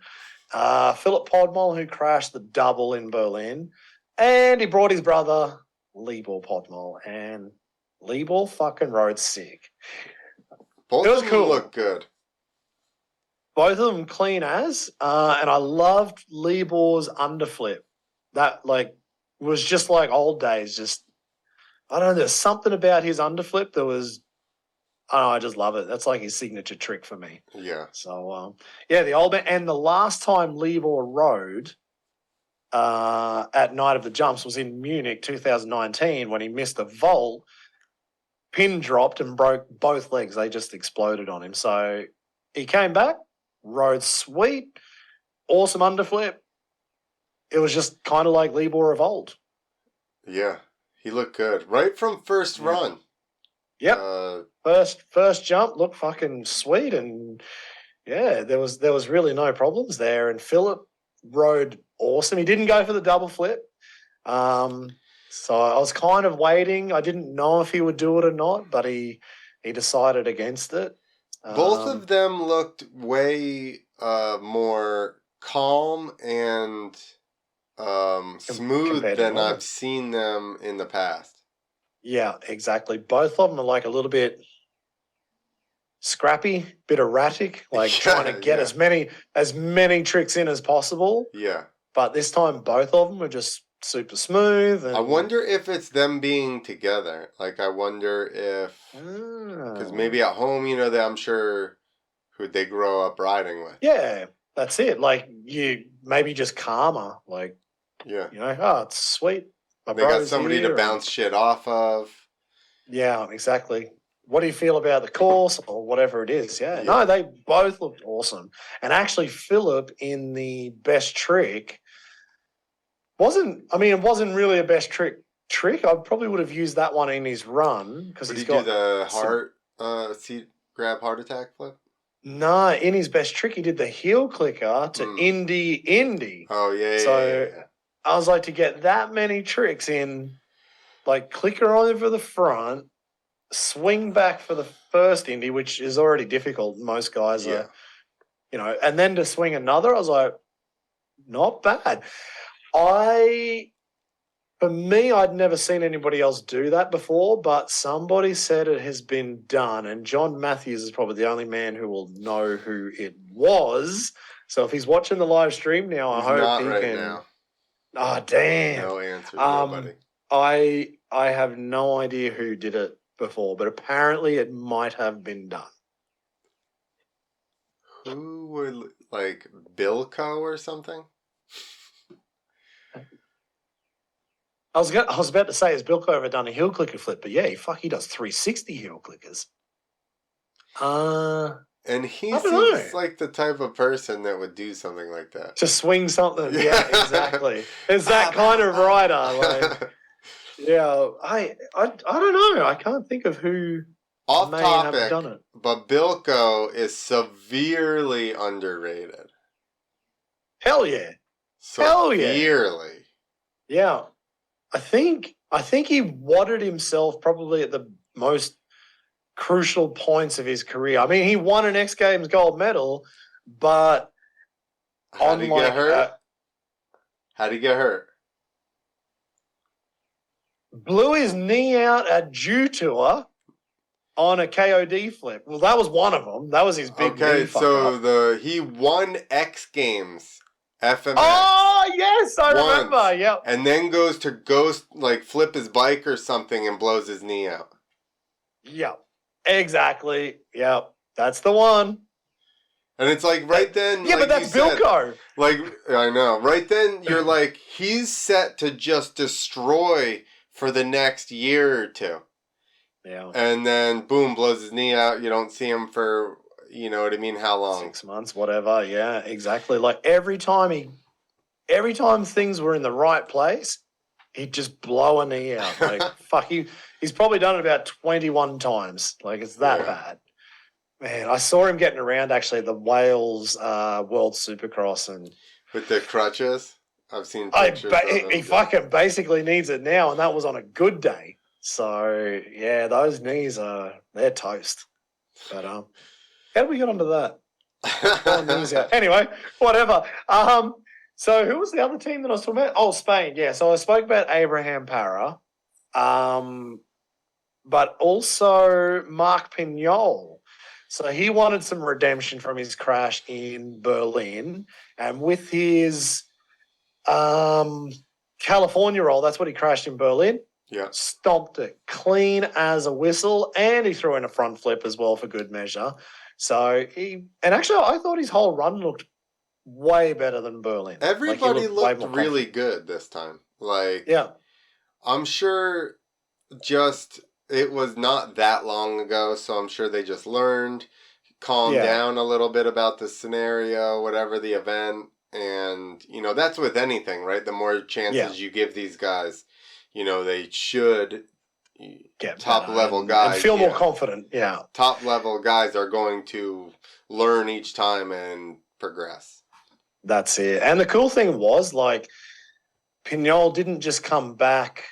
Speaker 1: Philip Podmol, who crashed the double in Berlin. And he brought his brother, Libor Podmol. And Libor fucking rode sick.
Speaker 2: Both of them look good.
Speaker 1: Both of them clean as. And I loved Libor's underflip. That, like, was just like old days. Just, I don't know, there's something about his underflip that was, I don't know, I just love it. That's like his signature trick for me.
Speaker 2: Yeah.
Speaker 1: So, the old man. And the last time Libor rode at Night of the Jumps was in Munich 2019 when he missed a vault, pin dropped and broke both legs. They just exploded on him. So he came back, rode sweet, awesome underflip. It was just kind of like Libor of old.
Speaker 2: Yeah, he looked good. Right from first run.
Speaker 1: Yep. First jump looked fucking sweet, and yeah, there was really no problems there. And Philip rode awesome. He didn't go for the double flip. So I was kind of waiting. I didn't know if he would do it or not, but he decided against it.
Speaker 2: Both of them looked way more calm and smooth than I've seen them in the past.
Speaker 1: Yeah, exactly. Both of them are like a little bit scrappy, bit erratic, like trying to get as many tricks in as possible.
Speaker 2: Yeah.
Speaker 1: But this time, both of them were just super smooth. And...
Speaker 2: I wonder if it's them being together. Like, I wonder if... Because maybe at home, I'm sure who they grow up riding with.
Speaker 1: Yeah, that's it. Like, you maybe just calmer. Like, it's sweet.
Speaker 2: They got somebody to bounce shit off of.
Speaker 1: Yeah, exactly. What do you feel about the course or whatever it is? Yeah. No, they both looked awesome. And actually, Philip in the best trick it wasn't really a best trick. I probably would have used that one in his run because he's got.
Speaker 2: Did he do the seat grab heart attack flip?
Speaker 3: No, in his best trick, he did the heel clicker to Indy.
Speaker 2: Oh, yeah.
Speaker 3: So I was like, to get that many tricks in, like clicker over the front, swing back for the first Indy, which is already difficult. Most guys are, and then to swing another, I was like, not bad. For me, I'd never seen anybody else do that before, but somebody said it has been done, and John Matthews is probably the only man who will know who it was. So if he's watching the live stream now, I hope he can.
Speaker 2: Now.
Speaker 3: Oh, damn.
Speaker 2: No answers, nobody.
Speaker 3: I have no idea who did it before, but apparently it might have been done.
Speaker 2: Who would, like, Bilko or something?
Speaker 3: I was about to say, has Bilko ever done a heel clicker flip? But yeah, he does 360 heel clickers.
Speaker 2: And he seems like the type of person that would do something like that.
Speaker 3: To swing something, yeah, exactly. It's that kind of rider. Like, yeah, I don't know. I can't think of who
Speaker 2: Off
Speaker 3: may
Speaker 2: topic,
Speaker 3: have done it.
Speaker 2: But Bilko is severely underrated.
Speaker 3: Hell yeah.
Speaker 2: Severely.
Speaker 3: Yeah. I think he wadded himself probably at the most crucial points of his career. I mean, he won an X Games gold medal, but
Speaker 2: How'd he get hurt? How'd he get hurt?
Speaker 3: Blew his knee out at Jew Tour on a KOD flip. Well, that was one of them. That was his big knee.
Speaker 2: Okay, so he won X Games. FMX.
Speaker 3: Oh, yes, I remember. Yep.
Speaker 2: And then goes to flip his bike or something and blows his knee out.
Speaker 3: Yep. Exactly. Yep. That's the one.
Speaker 2: And it's like right then.
Speaker 3: Yeah, but that's Bilko.
Speaker 2: Like, I know. Right then, you're like, he's set to just destroy for the next year or two.
Speaker 3: Yeah.
Speaker 2: And then, boom, blows his knee out. You don't see him for. You know what I mean? How long?
Speaker 3: 6 months, whatever. Yeah, exactly. Like every time things were in the right place, he'd just blow a knee out. Like fuck, he's probably done it about 21 times. Like it's that bad. Man, I saw him getting around actually at the Wales World Supercross and
Speaker 2: with the crutches. I've seen pictures.
Speaker 3: He fucking basically needs it now, and that was on a good day. So yeah, those knees they're toast. But how did we get onto that? Anyway, whatever. So who was the other team that I was talking about? Oh, Spain. Yeah. So I spoke about Abraham Parra, but also Marc Pinyol. So he wanted some redemption from his crash in Berlin, and with his California roll, that's what he crashed in Berlin.
Speaker 2: Yeah.
Speaker 3: Stomped it clean as a whistle, and he threw in a front flip as well for good measure. So actually, I thought his whole run looked way better than Berlin.
Speaker 2: Everybody looked really good this time. Like,
Speaker 3: yeah,
Speaker 2: I'm sure it was not that long ago, so I'm sure they just learned, calmed down a little bit about the scenario, whatever the event, and, that's with anything, right? The more chances you give these guys, they should get top level guys
Speaker 3: and feel more confident. Yeah,
Speaker 2: top level guys are going to learn each time and progress.
Speaker 3: That's it. And the cool thing was, like, Pinyol didn't just come back.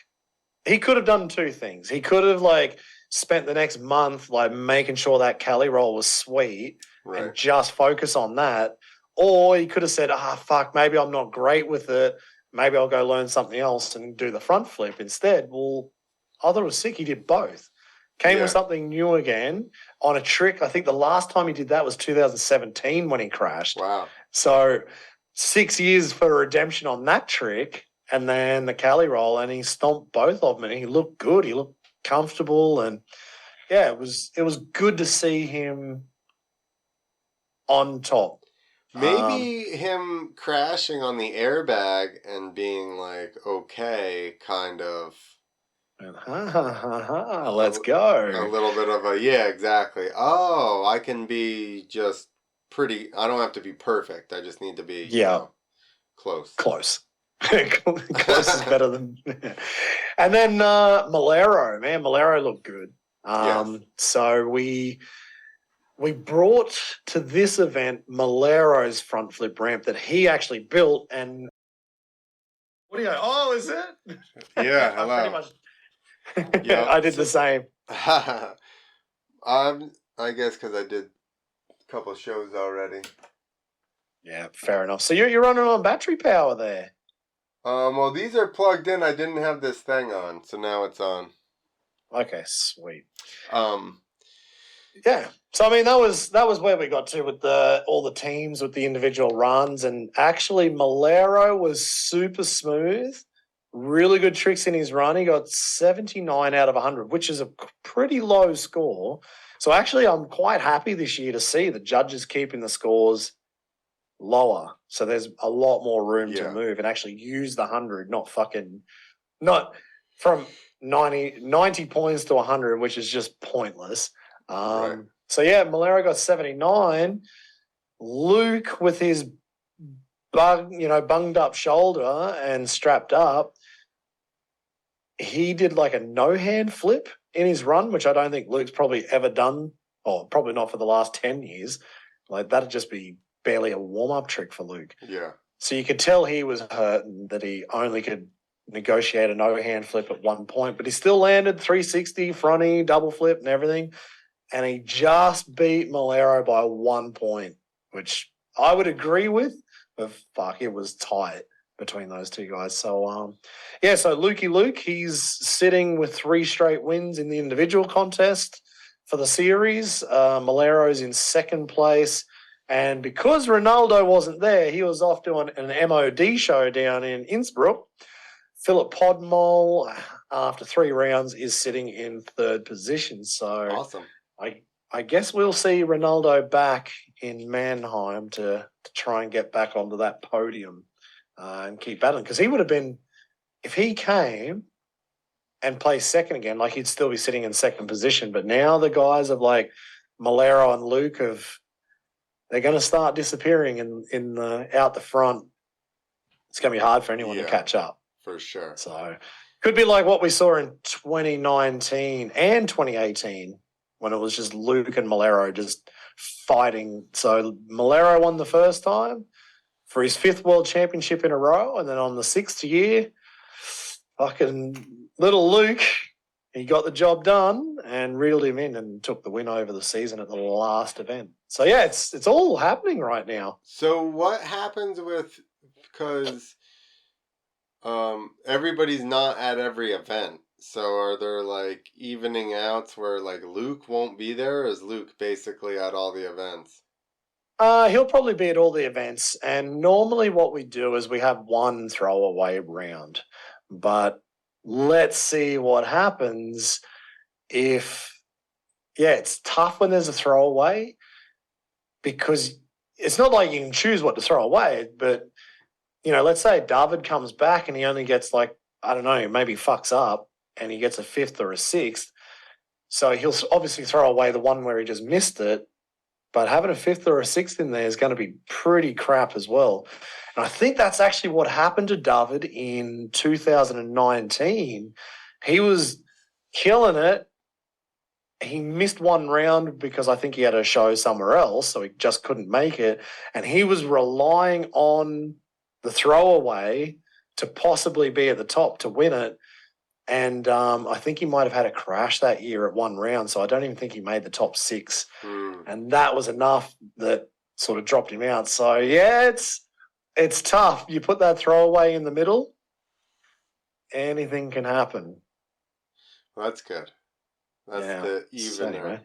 Speaker 3: He could have done two things. He could have spent the next month making sure that Cali roll was sweet and just focus on that, or he could have said, fuck, maybe I'm not great with it. Maybe I'll go learn something else and do the front flip instead. Well, I thought it was sick. He did both. Came with something new again on a trick. I think the last time he did that was 2017 when he crashed.
Speaker 2: Wow.
Speaker 3: So 6 years for redemption on that trick, and then the Cali roll, and he stomped both of them, and he looked good. He looked comfortable, and it was good to see him on top.
Speaker 2: Maybe him crashing on the airbag and being like, okay, kind of.
Speaker 3: Let's go.
Speaker 2: A little bit of exactly. Oh, I can be just pretty. I don't have to be perfect. I just need to be close.
Speaker 3: Close. Close is better than. And then Melero, man, Melero looked good. So we we brought to this event Melero's front flip ramp that he actually built. And what do you go? Oh, is it?
Speaker 2: Yeah,
Speaker 3: I
Speaker 2: hello.
Speaker 3: pretty much.
Speaker 2: Yep.
Speaker 3: I did the same.
Speaker 2: I guess because I did a couple shows already.
Speaker 3: Yeah, fair enough. So you're running on battery power there.
Speaker 2: Well, these are plugged in. I didn't have this thing on, so now it's on.
Speaker 3: Okay, sweet.
Speaker 2: Yeah.
Speaker 3: So I mean, that was where we got to with all the teams with the individual runs, and actually Melero was super smooth, really good tricks in his run. He got 79 out of 100, which is a pretty low score. So actually, I'm quite happy this year to see the judges keeping the scores lower. So there's a lot more room to move and actually use the 100, not from 90 points to 100, which is just pointless.
Speaker 2: Right.
Speaker 3: So yeah, Melero got 79. Luc with his bunged up shoulder and strapped up, he did like a no-hand flip in his run, which I don't think Luc's probably ever done, or probably not for the last 10 years. Like that'd just be barely a warm-up trick for Luc.
Speaker 2: Yeah.
Speaker 3: So you could tell he was hurt and that he only could negotiate a no-hand flip at one point, but he still landed 360, fronty, double flip and everything. And he just beat Melero by 1 point, which I would agree with, but fuck, it was tight between those two guys. So, so Luc, he's sitting with 3 straight wins in the individual contest for the series. Melero's in second place. And because Ronaldo wasn't there, he was off doing an MOD show down in Innsbruck. Philip Podmol, after 3 rounds, is sitting in third position. So
Speaker 2: Awesome.
Speaker 3: I guess we'll see Ronaldo back in Mannheim to try and get back onto that podium and keep battling. Because he would have been, if he came and placed second again, like he'd still be sitting in second position. But now the guys of like Melero and Luc they're going to start disappearing in out the front. It's going to be hard for anyone to catch up.
Speaker 2: For sure.
Speaker 3: So could be like what we saw in 2019 and 2018 when it was just Luc and Melero just fighting. So Melero won the first time for his 5th world championship in a row, and then on the 6th year, fucking little Luc, he got the job done and reeled him in and took the win over the season at the last event. So yeah, it's all happening right now.
Speaker 2: So what happens because everybody's not at every event. So are there like evening outs where like Luc won't be there, or is Luc basically at all the events?
Speaker 3: He'll probably be at all the events. And normally what we do is we have one throwaway round. But let's see what happens if, it's tough when there's a throwaway because it's not like you can choose what to throw away. But, let's say David comes back and he only gets like, I don't know, maybe fucks up and he gets a 5th or a 6th. So he'll obviously throw away the one where he just missed it. But having a 5th or a 6th in there is going to be pretty crap as well. And I think that's actually what happened to David in 2019. He was killing it. He missed one round because I think he had a show somewhere else, so he just couldn't make it. And he was relying on the throwaway to possibly be at the top to win it. And I think he might have had a crash that year at one round, so I don't even think he made the top 6. And that was enough that sort of dropped him out. So, yeah, it's tough. You put that throwaway in the middle, anything can happen.
Speaker 2: Well, that's good. That's the evener.
Speaker 3: So anyway,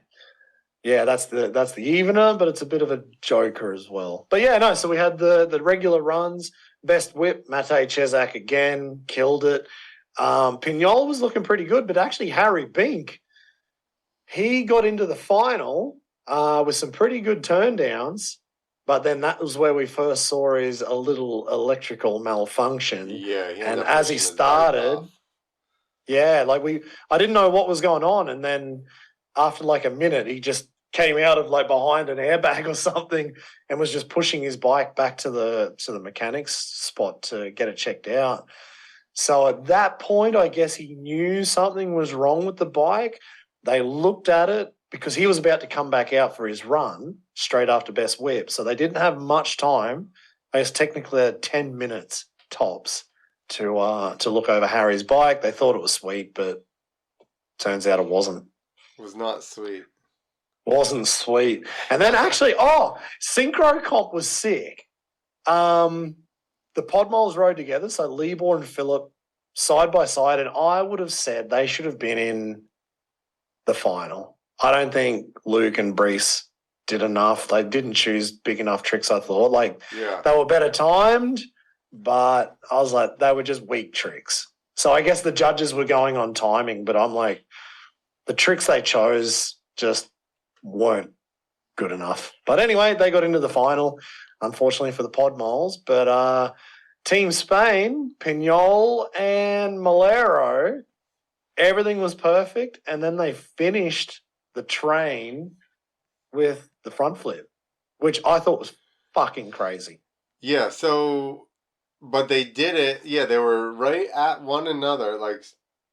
Speaker 3: that's the evener, but it's a bit of a joker as well. But, so we had the regular runs. Best whip, Matej Cezak again, killed it. Pinyol was looking pretty good, but actually Harry Bink, he got into the final with some pretty good turndowns, but then that was where we first saw his a little electrical malfunction.
Speaker 2: Yeah,
Speaker 3: and as he started, I didn't know what was going on, and then after like a minute, he just came out of like behind an airbag or something and was just pushing his bike back to the mechanics spot to get it checked out. So at that point, I guess he knew something was wrong with the bike. They looked at it, because he was about to come back out for his run straight after best whip. So they didn't have much time. I guess technically they had 10 minutes tops to look over Harry's bike. They thought it was sweet, but turns out it wasn't.
Speaker 2: It was not sweet.
Speaker 3: Wasn't sweet. And then actually, synchro comp was sick. The Podmoles rode together, so Libor and Phillip side by side, and I would have said they should have been in the final. I don't think Luke and Brees did enough. They didn't choose big enough tricks, I thought. They were better timed, but I was like, they were just weak tricks. So I guess the judges were going on timing, but I'm like, the tricks they chose just weren't good enough. But anyway, they got into the final, unfortunately for the Podmoles. But Team Spain, Pinyol and Melero, everything was perfect, and then they finished the train with the front flip, which I thought was fucking crazy.
Speaker 2: Yeah, but they did it. Yeah, they were right at one another, like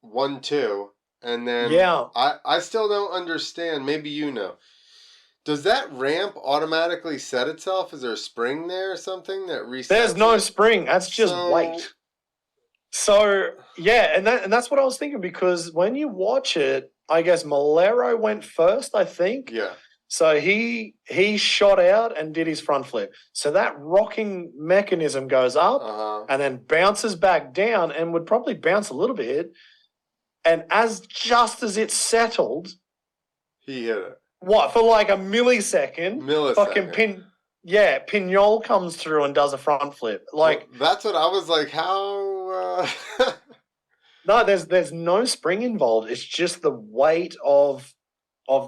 Speaker 2: 1-2. And then I still don't understand. Maybe you know. Does that ramp automatically set itself? Is there a spring there or something that resets?
Speaker 3: There's no spring. That's just weight. So, yeah, and that's what I was thinking, because when you watch it, I guess Melero went first, I think.
Speaker 2: Yeah.
Speaker 3: So he shot out and did his front flip. So that rocking mechanism goes up and then bounces back down and would probably bounce a little bit. And just as it settled,
Speaker 2: he hit it.
Speaker 3: What, for like a millisecond? Fucking Pinyol comes through and does a front flip. Like,
Speaker 2: well, that's what I was like. How?
Speaker 3: No, there's no spring involved. It's just the weight of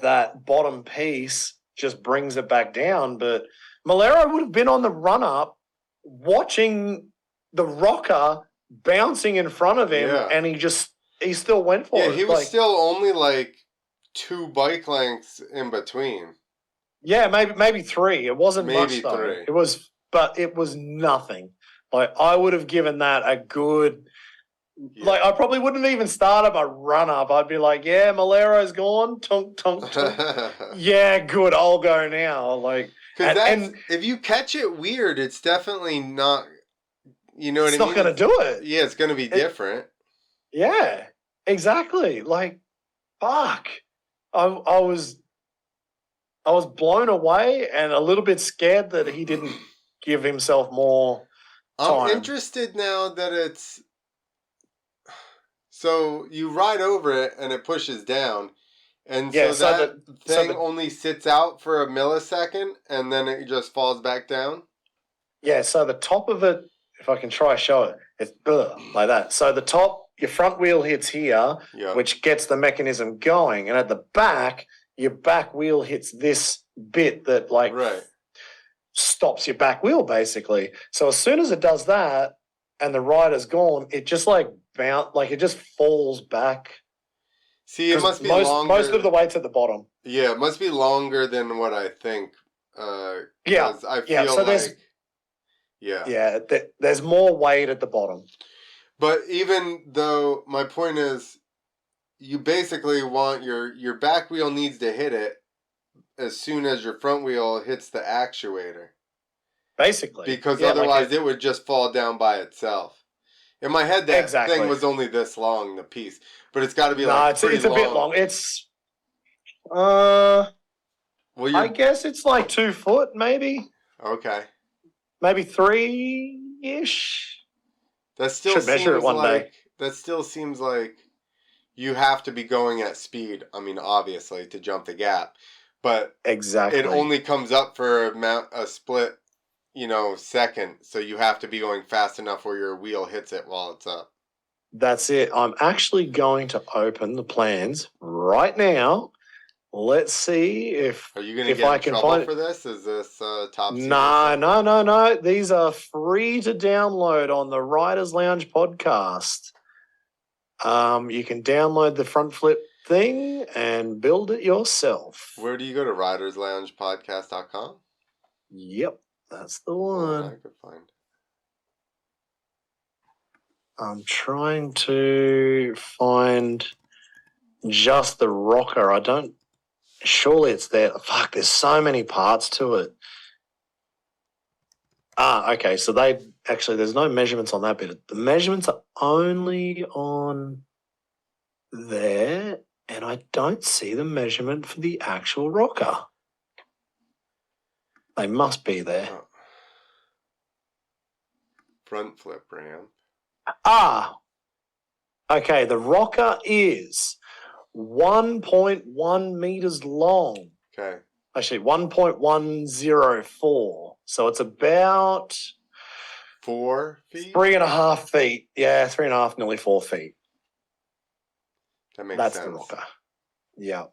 Speaker 3: that bottom piece just brings it back down. But Melero would have been on the run up, watching the rocker bouncing in front of him, and he still went for it.
Speaker 2: Yeah, he was still only like 2 bike lengths in between.
Speaker 3: Yeah, maybe 3. It wasn't much though.
Speaker 2: 3.
Speaker 3: It was nothing. Like, I would have given that a good. Yeah. Like, I probably wouldn't even start up a run up. I'd be like, yeah, Malero's gone. Tonk, tonk, tonk. Yeah, good. I'll go now. Like,
Speaker 2: because if you catch it weird, it's definitely not. You know what I mean?
Speaker 3: It's not going to do it.
Speaker 2: Yeah, it's going to be different.
Speaker 3: Yeah, exactly. Like, fuck. I was blown away and a little bit scared that he didn't give himself more time.
Speaker 2: I'm interested now that it's. So you ride over it and it pushes down. And so that thing only sits out for a millisecond and then it just falls back down?
Speaker 3: Yeah, so the top of it, if I can try to show it, it's like that. So the top, your front wheel hits here, which gets the mechanism going. And at the back, your back wheel hits this bit that stops your back wheel, basically. So as soon as it does that and the rider's gone, it just it just falls back.
Speaker 2: See, it must be longer.
Speaker 3: Most of the weight's at the bottom.
Speaker 2: Yeah, it must be longer than what I think. I feel
Speaker 3: so there's more weight at the bottom.
Speaker 2: But even though, my point is, you basically want your back wheel needs to hit it as soon as your front wheel hits the actuator.
Speaker 3: Basically.
Speaker 2: Because otherwise it would just fall down by itself. In my head, that thing was only this long, the piece. But it's got to be
Speaker 3: it's a bit long. It's, I guess it's like 2 foot, maybe.
Speaker 2: Okay.
Speaker 3: Maybe 3-ish.
Speaker 2: That still
Speaker 3: should measure it one day.
Speaker 2: That still seems like you have to be going at speed. I mean, obviously, to jump the gap. But it only comes up for a split, second. So you have to be going fast enough where your wheel hits it while it's up.
Speaker 3: That's it. I'm actually going to open the plans right now. Let's see if
Speaker 2: Are you going to get in trouble for this? Is this top secret?
Speaker 3: No. These are free to download on the Riders Lounge podcast. You can download the front flip thing and build it yourself.
Speaker 2: Where do you go to? ridersloungepodcast.com?
Speaker 3: Yep, that's the one.
Speaker 2: I could find it.
Speaker 3: I'm trying to find just the rocker. I don't Surely it's there. Fuck, there's so many parts to it. Okay. So there's no measurements on that bit. The measurements are only on there, and I don't see the measurement for the actual rocker. They must be there.
Speaker 2: Oh. Front flip ramp.
Speaker 3: Okay, the rocker is 1.1 meters long.
Speaker 2: Okay.
Speaker 3: Actually, 1.104. So it's about
Speaker 2: 4 feet?
Speaker 3: 3.5 feet. Yeah, 3.5, nearly 4 feet.
Speaker 2: That makes
Speaker 3: That's
Speaker 2: sense.
Speaker 3: the rocker. Yeah.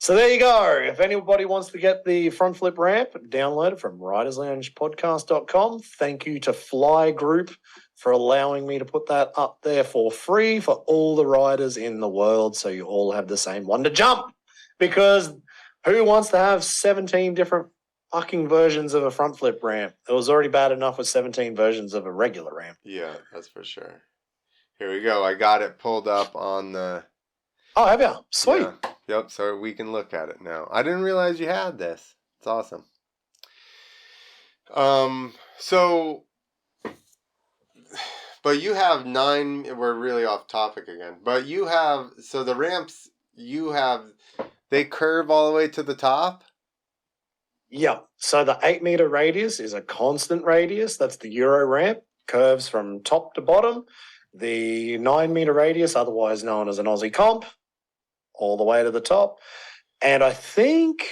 Speaker 3: So there you go. If anybody wants to get the front flip ramp, download it from ridersloungepodcast.com. Thank you to Fly Group for allowing me to put that up there for free for all the riders in the world, so you all have the same one to jump. Because who wants to have 17 different fucking versions of a front flip ramp? It was already bad enough with 17 versions of a regular ramp.
Speaker 2: Yeah, that's for sure. Here we go. I got it pulled up on the...
Speaker 3: Oh, have you? Sweet.
Speaker 2: Yeah. Yep, so we can look at it now. I didn't realize you had this. It's awesome. But you have 9, we're really off topic again. But you have, so the ramps you have, they curve all the way to the top?
Speaker 3: Yeah. So the 8-meter radius is a constant radius. That's the Euro ramp. Curves from top to bottom. The 9-meter radius, otherwise known as an Aussie comp, all the way to the top. And I think,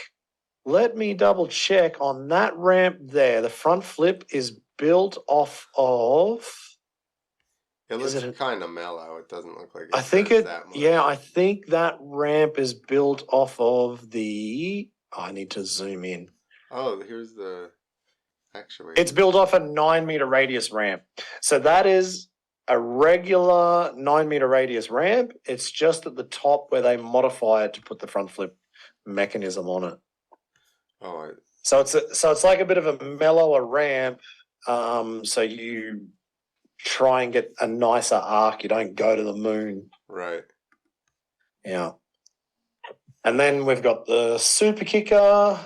Speaker 3: let me double check on that ramp there. The front flip is built off of...
Speaker 2: It looks kind of mellow. It doesn't look like
Speaker 3: I think
Speaker 2: that much.
Speaker 3: Yeah, I think that ramp is built off of the... I need to zoom in.
Speaker 2: Oh, here's the... Actually...
Speaker 3: It's built off a 9-meter radius ramp. So that is a regular 9-meter radius ramp. It's just at the top where they modify it to put the front flip mechanism on it.
Speaker 2: Oh,
Speaker 3: So it's like a bit of a mellower ramp. So you try and get a nicer arc. You don't go to the moon.
Speaker 2: right.
Speaker 3: Yeah. And then we've got the super kicker.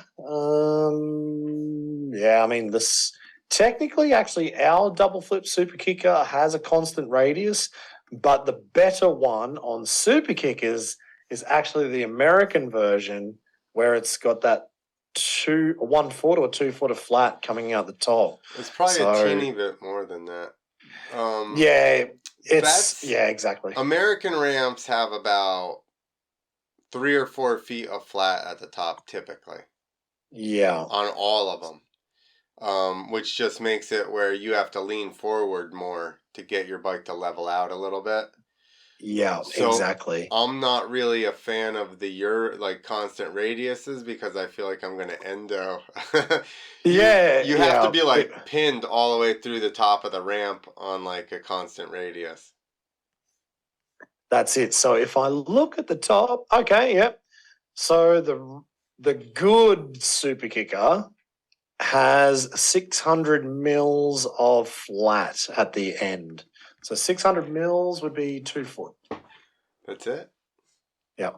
Speaker 3: Yeah, I mean, this technically, actually, our double flip super kicker has a constant radius, but the better one on super kickers is actually the American version, where it's got that 1 foot or 2 foot of flat coming out the top.
Speaker 2: It's probably a teeny bit more than that.
Speaker 3: Yeah, exactly.
Speaker 2: American ramps have about 3 or 4 feet of flat at the top, typically.
Speaker 3: Yeah.
Speaker 2: On all of them. Which just makes it where you have to lean forward more to get your bike to level out a little bit.
Speaker 3: Yeah,
Speaker 2: So
Speaker 3: exactly.
Speaker 2: I'm not really a fan of the constant radiuses because I feel like I'm going to endo. You have to be pinned all the way through the top of the ramp on like a constant radius.
Speaker 3: That's it. So if I look at the top, okay, yep. So the good super kicker has 600 mils of flat at the end. So 600 mils would be 2 foot.
Speaker 2: That's it?
Speaker 3: Yeah.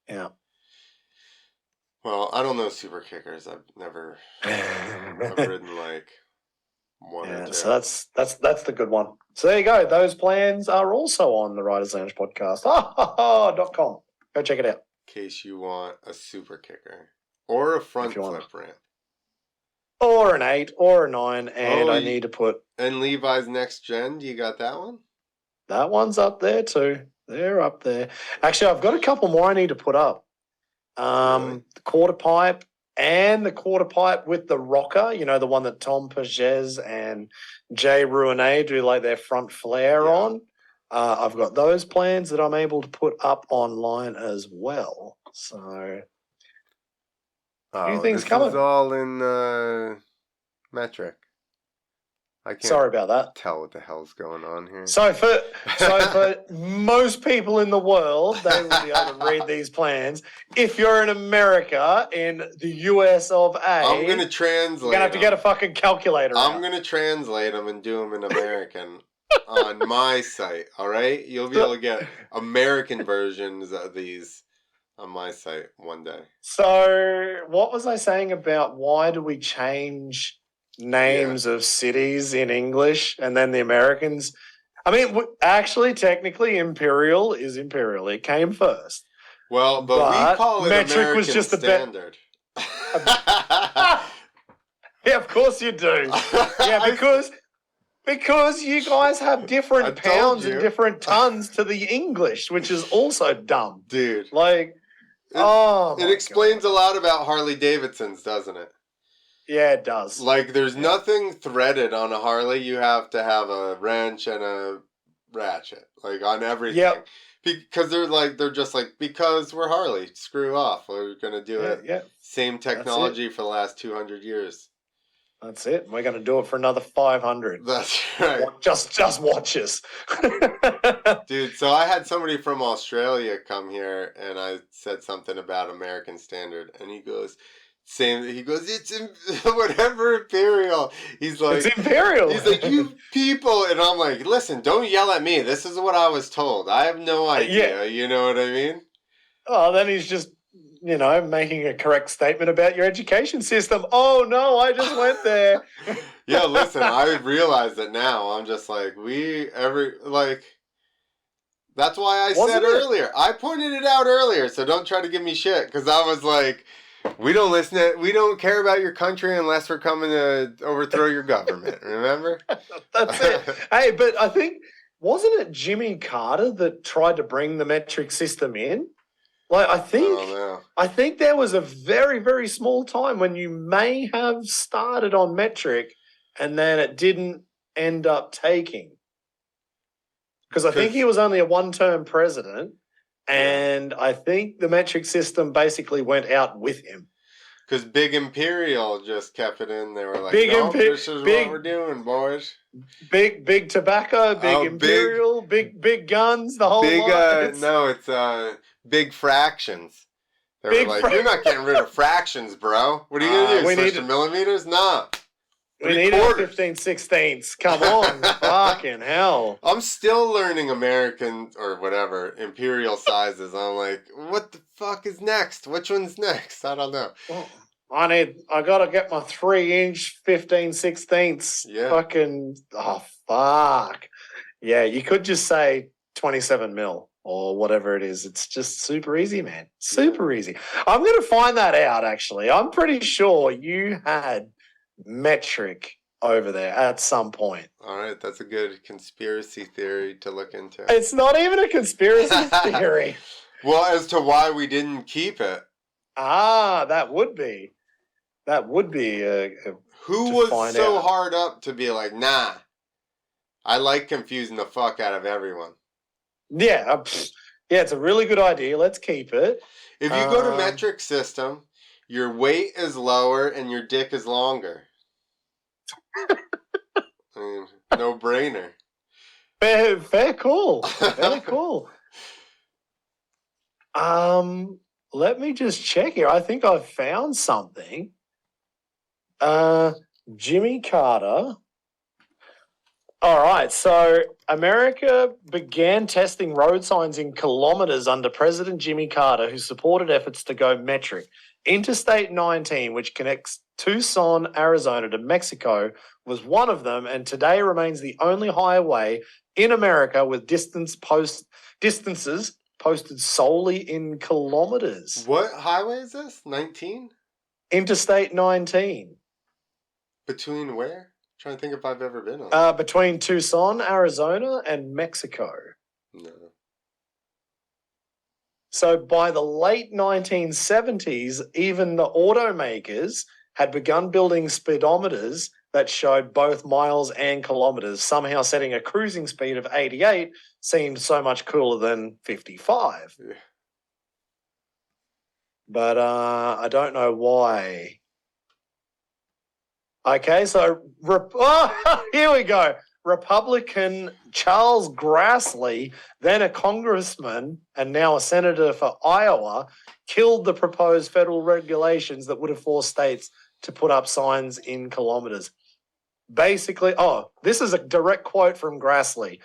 Speaker 3: Yeah.
Speaker 2: Well, I don't know super kickers. I've never I've ridden like one or two.
Speaker 3: So that's the good one. So there you go. Those plans are also on the Riders Lounge podcast. .com. Go check it out.
Speaker 2: In case you want a super kicker or a front flip ramp.
Speaker 3: Or an 8 or a 9, and I need to put...
Speaker 2: And Levi's Next Gen, do you got that one?
Speaker 3: That one's up there too. They're up there. Actually, I've got a couple more I need to put up.
Speaker 2: Really?
Speaker 3: The quarter pipe and the quarter pipe with the rocker, you know, the one that Tom Pages and Jay Rouenet do like their front flare on. I've got those plans that I'm able to put up online as well. So... things coming.
Speaker 2: This is all in metric. I can't
Speaker 3: Sorry about that.
Speaker 2: tell what the hell's going on here.
Speaker 3: So for most people in the world, they will be able to read these plans. If you're in America, in the US of A,
Speaker 2: I'm going to translate.
Speaker 3: You're going to have to get a fucking calculator
Speaker 2: I'm going to translate them and do them in American on my site, all right? You'll be able to get American versions of these on my site one day.
Speaker 3: So what was I saying about why do we change names of cities in English and then the Americans? I mean, actually, technically, Imperial is Imperial. It came first.
Speaker 2: Well, but we call it
Speaker 3: metric
Speaker 2: American
Speaker 3: was just
Speaker 2: Standard.
Speaker 3: Yeah, of course you do. Yeah, because you guys have different pounds and different tons to the English, which is also dumb.
Speaker 2: Dude.
Speaker 3: Like,
Speaker 2: it explains a lot about Harley Davidsons, doesn't it?
Speaker 3: Yeah, it does.
Speaker 2: Like, there's nothing threaded on a Harley. You have to have a wrench and a ratchet, like, on everything.
Speaker 3: Yep.
Speaker 2: Because they're just like, because we're Harley, screw off. We're going to do it.
Speaker 3: Yeah.
Speaker 2: Same technology for the last 200 years.
Speaker 3: That's it. We're going to do it for another 500.
Speaker 2: That's right.
Speaker 3: Just watch us.
Speaker 2: Dude, so I had somebody from Australia come here, and I said something about American Standard, and he goes, it's whatever Imperial. He's like,
Speaker 3: it's Imperial.
Speaker 2: He's like, you people. And I'm like, listen, don't yell at me. This is what I was told. I have no idea. You know what I mean?
Speaker 3: Oh, then he's just, making a correct statement about your education system. Oh, no, I just went there.
Speaker 2: Yeah, listen, I realize it now. I'm just like, that's why I said earlier. I pointed it out earlier, so don't try to give me shit. Because I was like, we don't care about your country unless we're coming to overthrow your government. Remember?
Speaker 3: That's it. Hey, but I think, wasn't it Jimmy Carter that tried to bring the metric system in? Like, I think there was a very, very small time when you may have started on metric and then it didn't end up taking. Because I think he was only a one-term president, and I think the metric system basically went out with him.
Speaker 2: Because Big Imperial just kept it in. They were like, this is what we're doing, boys.
Speaker 3: Big tobacco, big Imperial, big guns, the whole lot.
Speaker 2: No, it's big fractions. They were like, you're not getting rid of fractions, bro. What are you going to do, switch to millimeters? Nah.
Speaker 3: We need 15/16. Come on. Fucking hell.
Speaker 2: I'm still learning American or whatever imperial sizes. I'm like, what the fuck is next? Which one's next? I don't know.
Speaker 3: Well, I gotta get my 3-inch 15/16.
Speaker 2: Yeah.
Speaker 3: Fucking fuck. Yeah, you could just say 27 mil or whatever it is. It's just super easy, man. Super easy. I'm gonna find that out actually. I'm pretty sure you had metric over there at some point.
Speaker 2: All right, that's a good conspiracy theory to look into.
Speaker 3: It's not even a conspiracy theory.
Speaker 2: Well, as to why we didn't keep it.
Speaker 3: That would be
Speaker 2: who was so hard up to be like, nah, I like confusing the fuck out of everyone.
Speaker 3: Yeah, it's a really good idea. Let's keep it.
Speaker 2: If you go to metric system, your weight is lower and your dick is longer. I mean, no brainer.
Speaker 3: Fair call. Fair call. Let me just check here. I think I've found something. Jimmy Carter. All right, so America began testing road signs in kilometers under President Jimmy Carter, who supported efforts to go metric. Interstate 19, which connects Tucson, Arizona to Mexico, was one of them, and today remains the only highway in America with distances posted solely in kilometers.
Speaker 2: What highway is this? 19?
Speaker 3: Interstate 19.
Speaker 2: Between where? I'm trying to think if I've ever been on.
Speaker 3: Between Tucson, Arizona, and Mexico.
Speaker 2: No.
Speaker 3: So by the late 1970s, even the automakers had begun building speedometers that showed both miles and kilometers. Somehow setting a cruising speed of 88 seemed so much cooler than 55.
Speaker 2: Yeah.
Speaker 3: But I don't know why. Okay, so here we go. Republican Charles Grassley, then a congressman and now a senator for Iowa, killed the proposed federal regulations that would have forced states to put up signs in kilometers. Basically, this is a direct quote from Grassley.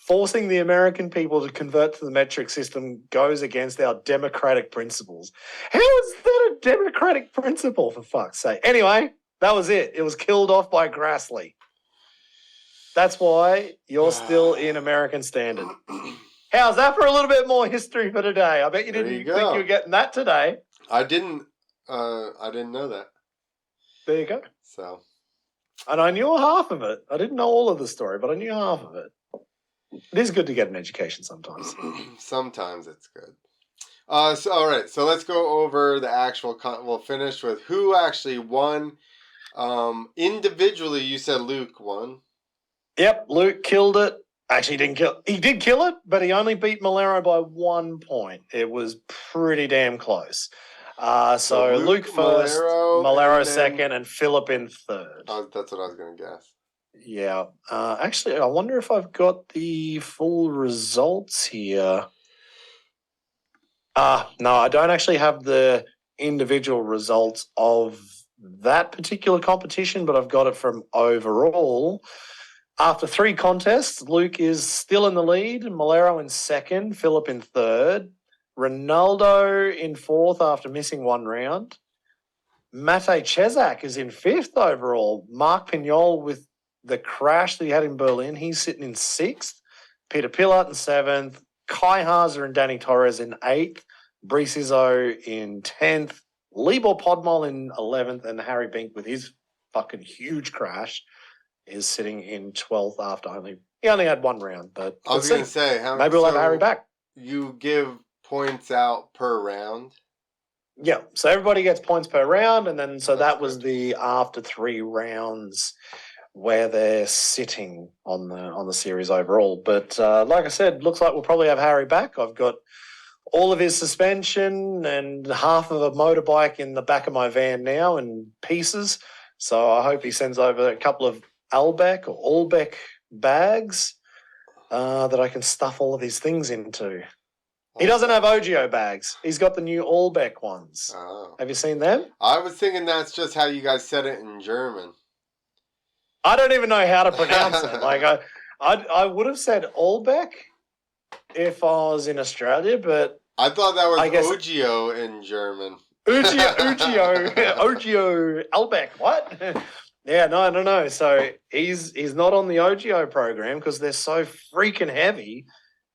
Speaker 3: forcing the American people to convert to the metric system goes against our democratic principles. How is that a democratic principle, for fuck's sake? Anyway, that was it. It was killed off by Grassley. That's why you're still in American Standard. How's that for a little bit more history for today? I bet you didn't think you were getting that today.
Speaker 2: I didn't know that.
Speaker 3: There you go.
Speaker 2: So,
Speaker 3: and I knew half of it. I didn't know all of the story, but I knew half of it. It is good to get an education sometimes.
Speaker 2: Sometimes it's good. So all right. So let's go over the actual. We'll finish with who actually won. Individually, you said Luc won.
Speaker 3: Yep, Luc killed it. Actually, he did kill it, but he only beat Melero by 1 point. It was pretty damn close. So Luc first, Melero second, and Philip in third.
Speaker 2: That's what I was going to guess.
Speaker 3: Yeah. Actually, I wonder if I've got the full results here. No, I don't actually have the individual results of that particular competition, but I've got it from overall. After 3 contests, Luc is still in the lead, Melero in second, Philip in third, Ronaldo in fourth after missing 1 round. Matej Cezak is in fifth overall. Mark Pinyol with the crash that he had in Berlin, he's sitting in sixth. Peter Pilat in seventh. Kai Hazer and Danny Torres in eighth. Brice Izzo in 10th. Libor Podmol in 11th. And Harry Bink with his fucking huge crash is sitting in 12th after he only had 1 round. But
Speaker 2: I was going to say,
Speaker 3: maybe we'll have Harry back.
Speaker 2: You give points out per round?
Speaker 3: Yeah, so everybody gets points per round, and then that was the after 3 rounds where they're sitting on the series overall. But like I said, looks like we'll probably have Harry back. I've got all of his suspension and half of a motorbike in the back of my van now in pieces. So I hope he sends over a couple of Albeck or Allbeck bags that I can stuff all of these things into. He doesn't have OGO bags. He's got the new Allbeck ones.
Speaker 2: Oh.
Speaker 3: Have you seen them?
Speaker 2: I was thinking that's just how you guys said it in German.
Speaker 3: I don't even know how to pronounce it. Like I would have said Allbeck if I was in Australia, but
Speaker 2: I thought that was OGO in German.
Speaker 3: OGO Albeck. What? Yeah, no. So he's not on the OGO program because they're so freaking heavy.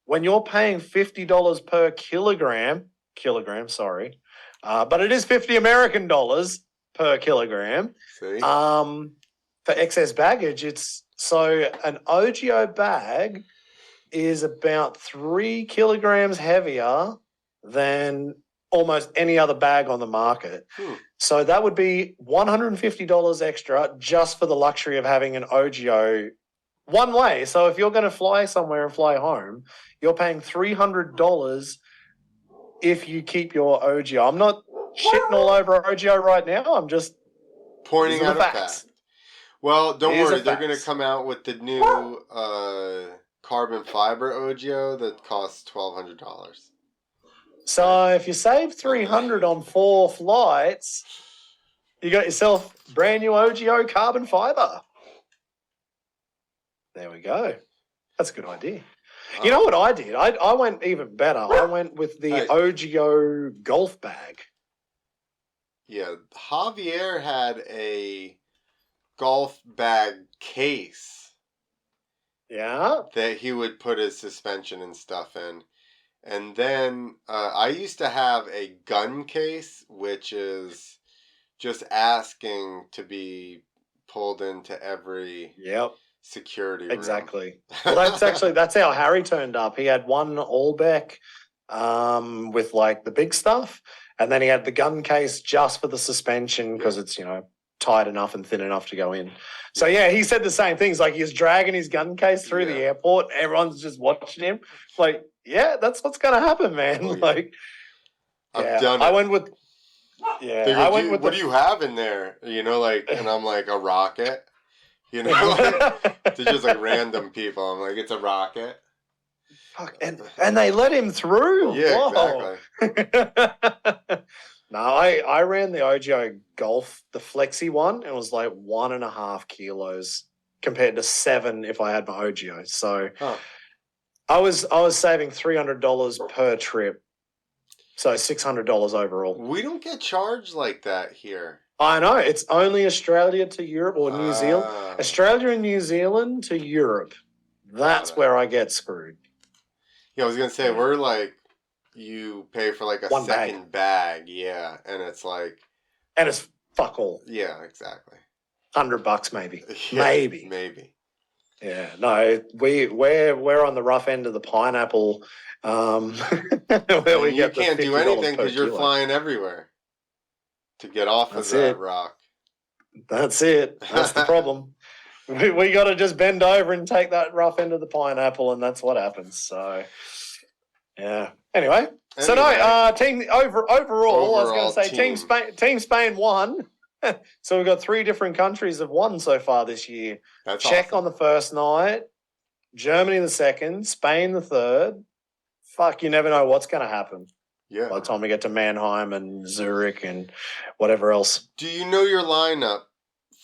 Speaker 3: When you're paying $50 per kilogram, but it is $50 American per kilogram.
Speaker 2: See?
Speaker 3: For excess baggage, an OGO bag is about 3 kilograms heavier than almost any other bag on the market. So that would be $150 extra just for the luxury of having an OGO one way. So if you're going to fly somewhere and fly home, you're paying $300 if you keep your OGO. I'm not shitting all over OGO right now. I'm just
Speaker 2: pointing out a fact. Well, don't worry. They're going to come out with the new carbon fiber OGO that costs $1,200.
Speaker 3: So if you save $300 on 4 flights, you got yourself brand new OGO carbon fiber. There we go. That's a good idea. You know what I did? I went even better. I went with the OGO golf bag.
Speaker 2: Yeah, Javier had a golf bag case.
Speaker 3: Yeah?
Speaker 2: That he would put his suspension and stuff in. And then I used to have a gun case, which is just asking to be pulled into every security room.
Speaker 3: Exactly. Well, that's how Harry turned up. He had one Allbeck with like the big stuff, and then he had the gun case just for the suspension because it's, tight enough and thin enough to go in. So yeah, he said the same things. Like he was dragging his gun case through the airport. Everyone's just watching him. Like, yeah, that's what's gonna happen, man.
Speaker 2: Oh, yeah.
Speaker 3: Like,
Speaker 2: I've done it.
Speaker 3: I went with. Yeah, I went with.
Speaker 2: What do you have in there? And I'm like a rocket. They're just like random people. I'm like, it's a rocket.
Speaker 3: Fuck, and they let him through.
Speaker 2: Yeah,
Speaker 3: whoa. Exactly. No, I ran the OGO Golf, the Flexi one. It was like 1.5 kilos compared to 7 if I had my OGO. So I was saving $300 per trip, so $600 overall.
Speaker 2: We don't get charged like that here.
Speaker 3: I know, it's only Australia to Europe or New Zealand. Australia and New Zealand to Europe. That's where I get screwed.
Speaker 2: Yeah, I was gonna say we're like, you pay for like a
Speaker 3: One
Speaker 2: second bag, yeah, and it's like,
Speaker 3: and it's fuck all.
Speaker 2: Yeah, exactly.
Speaker 3: $100 maybe,
Speaker 2: Yeah,
Speaker 3: maybe. Yeah, no, we're on the rough end of the pineapple. Where we
Speaker 2: you can't do anything because you're flying everywhere to get off of that rock.
Speaker 3: That's it. That's the problem. We got to just bend over and take that rough end of the pineapple, and that's what happens. So, yeah. Anyway. So no, team overall, I was going to say Team Spain won. So we've got 3 different countries have won so far this year.
Speaker 2: That's
Speaker 3: Czech
Speaker 2: awesome.
Speaker 3: on the first night, Germany the second, Spain the third. Fuck, you never know what's going to happen.
Speaker 2: Yeah.
Speaker 3: By the time we get to Mannheim and Zurich and whatever else.
Speaker 2: Do you know your lineup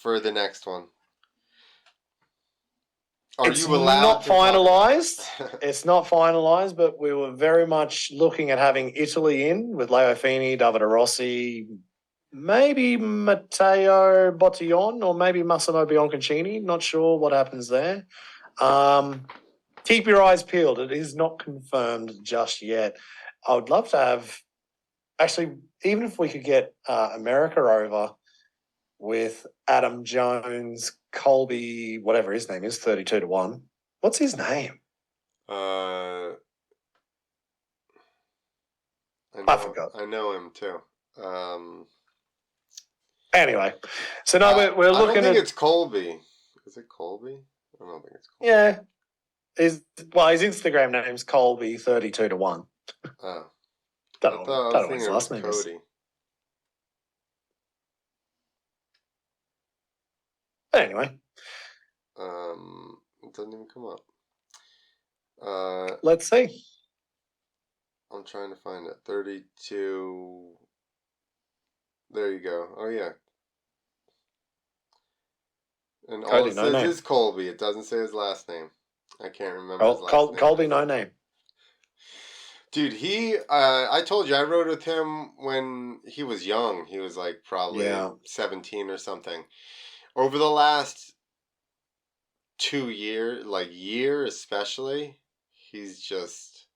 Speaker 2: for the next one?
Speaker 3: It's not finalised. It's not finalised, but we were very much looking at having Italy in with Leo Fini, Davide Rossi, maybe Matteo Bottillon or maybe Massimo Bianconcini. Not sure what happens there. Keep your eyes peeled. It is not confirmed just yet. I would love to have, actually, even if we could get America over with Adam Jones, Colby, whatever his name is, 32-1. What's his name?
Speaker 2: I
Speaker 3: forgot.
Speaker 2: I know him too.
Speaker 3: Anyway, so now we're looking at.
Speaker 2: I don't think it's Colby. Is it Colby? I don't think it's Colby.
Speaker 3: Yeah. His Instagram name's Colby 32-1.
Speaker 2: Oh.
Speaker 3: Don't know what his last name is.
Speaker 2: Cody.
Speaker 3: But anyway.
Speaker 2: It doesn't even come up.
Speaker 3: Let's see.
Speaker 2: I'm trying to find it. 32. There you go. Oh, yeah. And all it says is Colby. It doesn't say his last name. I can't remember his last name.
Speaker 3: Colby, no name.
Speaker 2: Dude, I told you, I rode with him when he was young. He was like probably 17 or something. Over the last 2 years, year especially, he's just...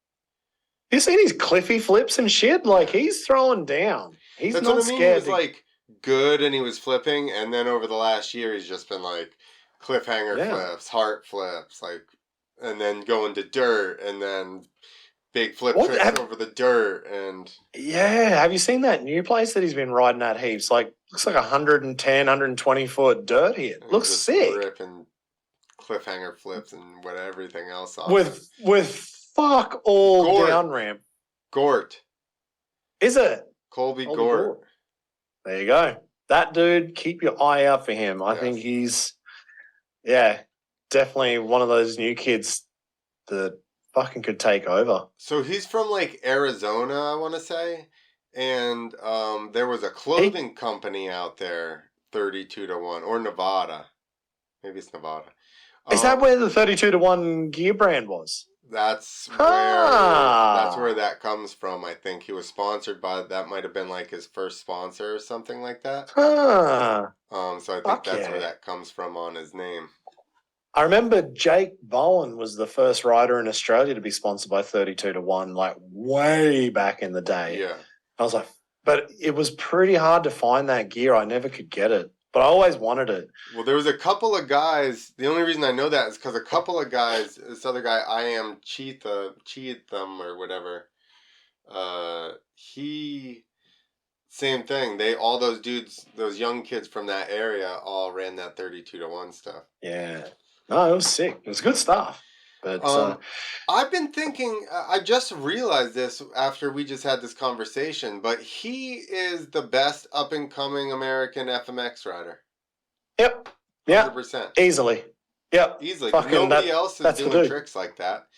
Speaker 3: You seen his cliffy flips and shit? Like, he's throwing down. He's
Speaker 2: That's
Speaker 3: not
Speaker 2: what I mean.
Speaker 3: scared.
Speaker 2: He was good and he was flipping, and then over the last year, he's just been cliffhanger flips, heart flips, and then going to dirt, and then big flip tricks over the dirt, and...
Speaker 3: Yeah, have you seen that new place that he's been riding at heaps? Looks like 110, 120-foot dirt here. Looks sick.
Speaker 2: Ripping cliffhanger flips and everything else off.
Speaker 3: With fuck all down ramp.
Speaker 2: Gort.
Speaker 3: Is it?
Speaker 2: Colby Gort.
Speaker 3: There you go. That dude, keep your eye out for him. I think he's, definitely one of those new kids that fucking could take over.
Speaker 2: So he's from Arizona, I want to say. And there was a clothing company out there, 32-1, or Nevada. Maybe it's Nevada.
Speaker 3: Is that where the 32-1 gear brand was?
Speaker 2: That's where that comes from. I think he was sponsored by, that might have been his first sponsor or something like that. So I think that's where that comes from on his name.
Speaker 3: I remember Jake Bowen was the first rider in Australia to be sponsored by 32-1, way back in the day.
Speaker 2: Yeah.
Speaker 3: I was like, but it was pretty hard to find that gear. I never could get it, but I always wanted it.
Speaker 2: Well, there was a couple of guys. The only reason I know that is because a couple of guys, this other guy, I am Cheatham or whatever. Same thing. All those dudes, those young kids from that area all ran that 32-1 stuff.
Speaker 3: Yeah. No, it was sick. It was good stuff. But
Speaker 2: I've been thinking, I just realized this after we just had this conversation, but he is the best up-and-coming American FMX rider.
Speaker 3: Yep. Yeah.
Speaker 2: 100%.
Speaker 3: Easily. Yep.
Speaker 2: Easily. Nobody else is doing tricks like that.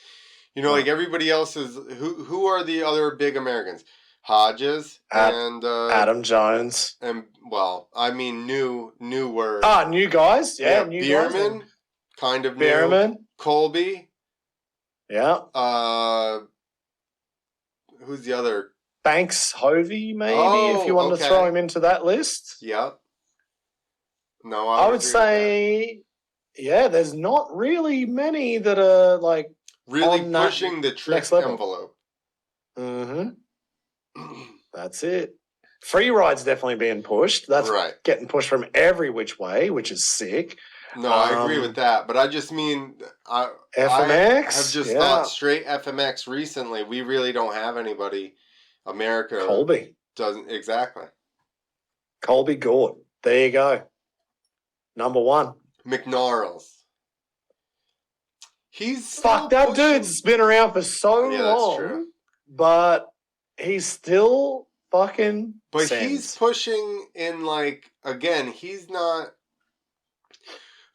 Speaker 2: Everybody else is... Who are the other big Americans? Hodges and...
Speaker 3: Adam Jones.
Speaker 2: And, newer...
Speaker 3: New guys? Yeah, new
Speaker 2: Bierman,
Speaker 3: guys.
Speaker 2: kind of
Speaker 3: Bierman.
Speaker 2: new. Colby.
Speaker 3: Yeah.
Speaker 2: Who's the other?
Speaker 3: Banks Hovey, maybe,
Speaker 2: Oh,
Speaker 3: if you wanted
Speaker 2: okay.
Speaker 3: to throw him into that list.
Speaker 2: Yep. No,
Speaker 3: I would
Speaker 2: agree with
Speaker 3: say, yeah, there's not really many that are like
Speaker 2: really
Speaker 3: on that
Speaker 2: pushing the trick
Speaker 3: next level.
Speaker 2: envelope.
Speaker 3: Mm-hmm. That's it. Free ride's definitely being pushed. That's
Speaker 2: Right.
Speaker 3: getting pushed from every which way, which is sick.
Speaker 2: No, I agree with that, but I just mean
Speaker 3: FMX.
Speaker 2: I have just thought straight FMX recently. We really don't have anybody. America
Speaker 3: Colby
Speaker 2: doesn't exactly.
Speaker 3: Colby Gort. There you go. Number one.
Speaker 2: McNarls. He's
Speaker 3: Fuck, that dude's been around for so long.
Speaker 2: That's true.
Speaker 3: But he's still fucking
Speaker 2: But
Speaker 3: sends.
Speaker 2: He's pushing in again, he's not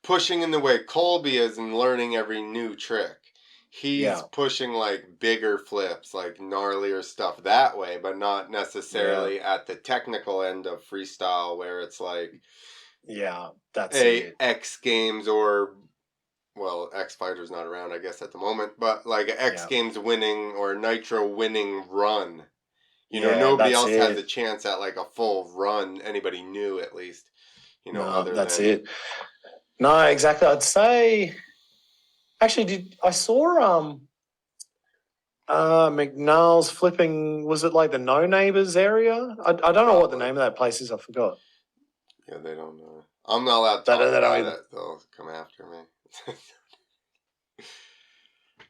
Speaker 2: pushing in the way Colby is and learning every new trick. He's pushing bigger flips, gnarlier stuff that way, but not necessarily at the technical end of freestyle where it's
Speaker 3: that's it.
Speaker 2: X Games or X Fighter's not around, I guess, at the moment, but an X Games winning or Nitro winning run. Nobody else has a chance at a full run. Anybody new, at least.
Speaker 3: That's it. No, exactly. I'd say. Actually, I saw McNall's flipping. Was it the No Neighbors area? I don't know what the name of that place is. I forgot.
Speaker 2: Yeah, they don't know. I'm not allowed to talk about it. They'll come after me.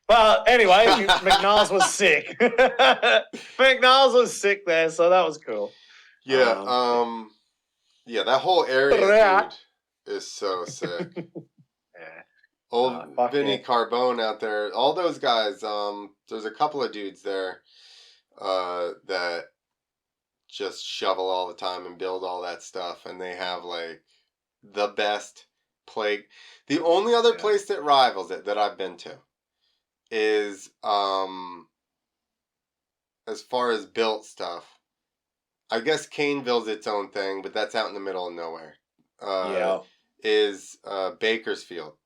Speaker 3: Well, anyway, McNall's was sick. McNall's was sick there, so that was cool.
Speaker 2: Yeah, that whole area, dude, is so sick. Old Vinny Carbone out there, all those guys. There's a couple of dudes there that just shovel all the time and build all that stuff, and they have the best play. The only other place that rivals it that I've been to is as far as built stuff. I guess Caneville's its own thing, but that's out in the middle of nowhere. Is Bakersfield.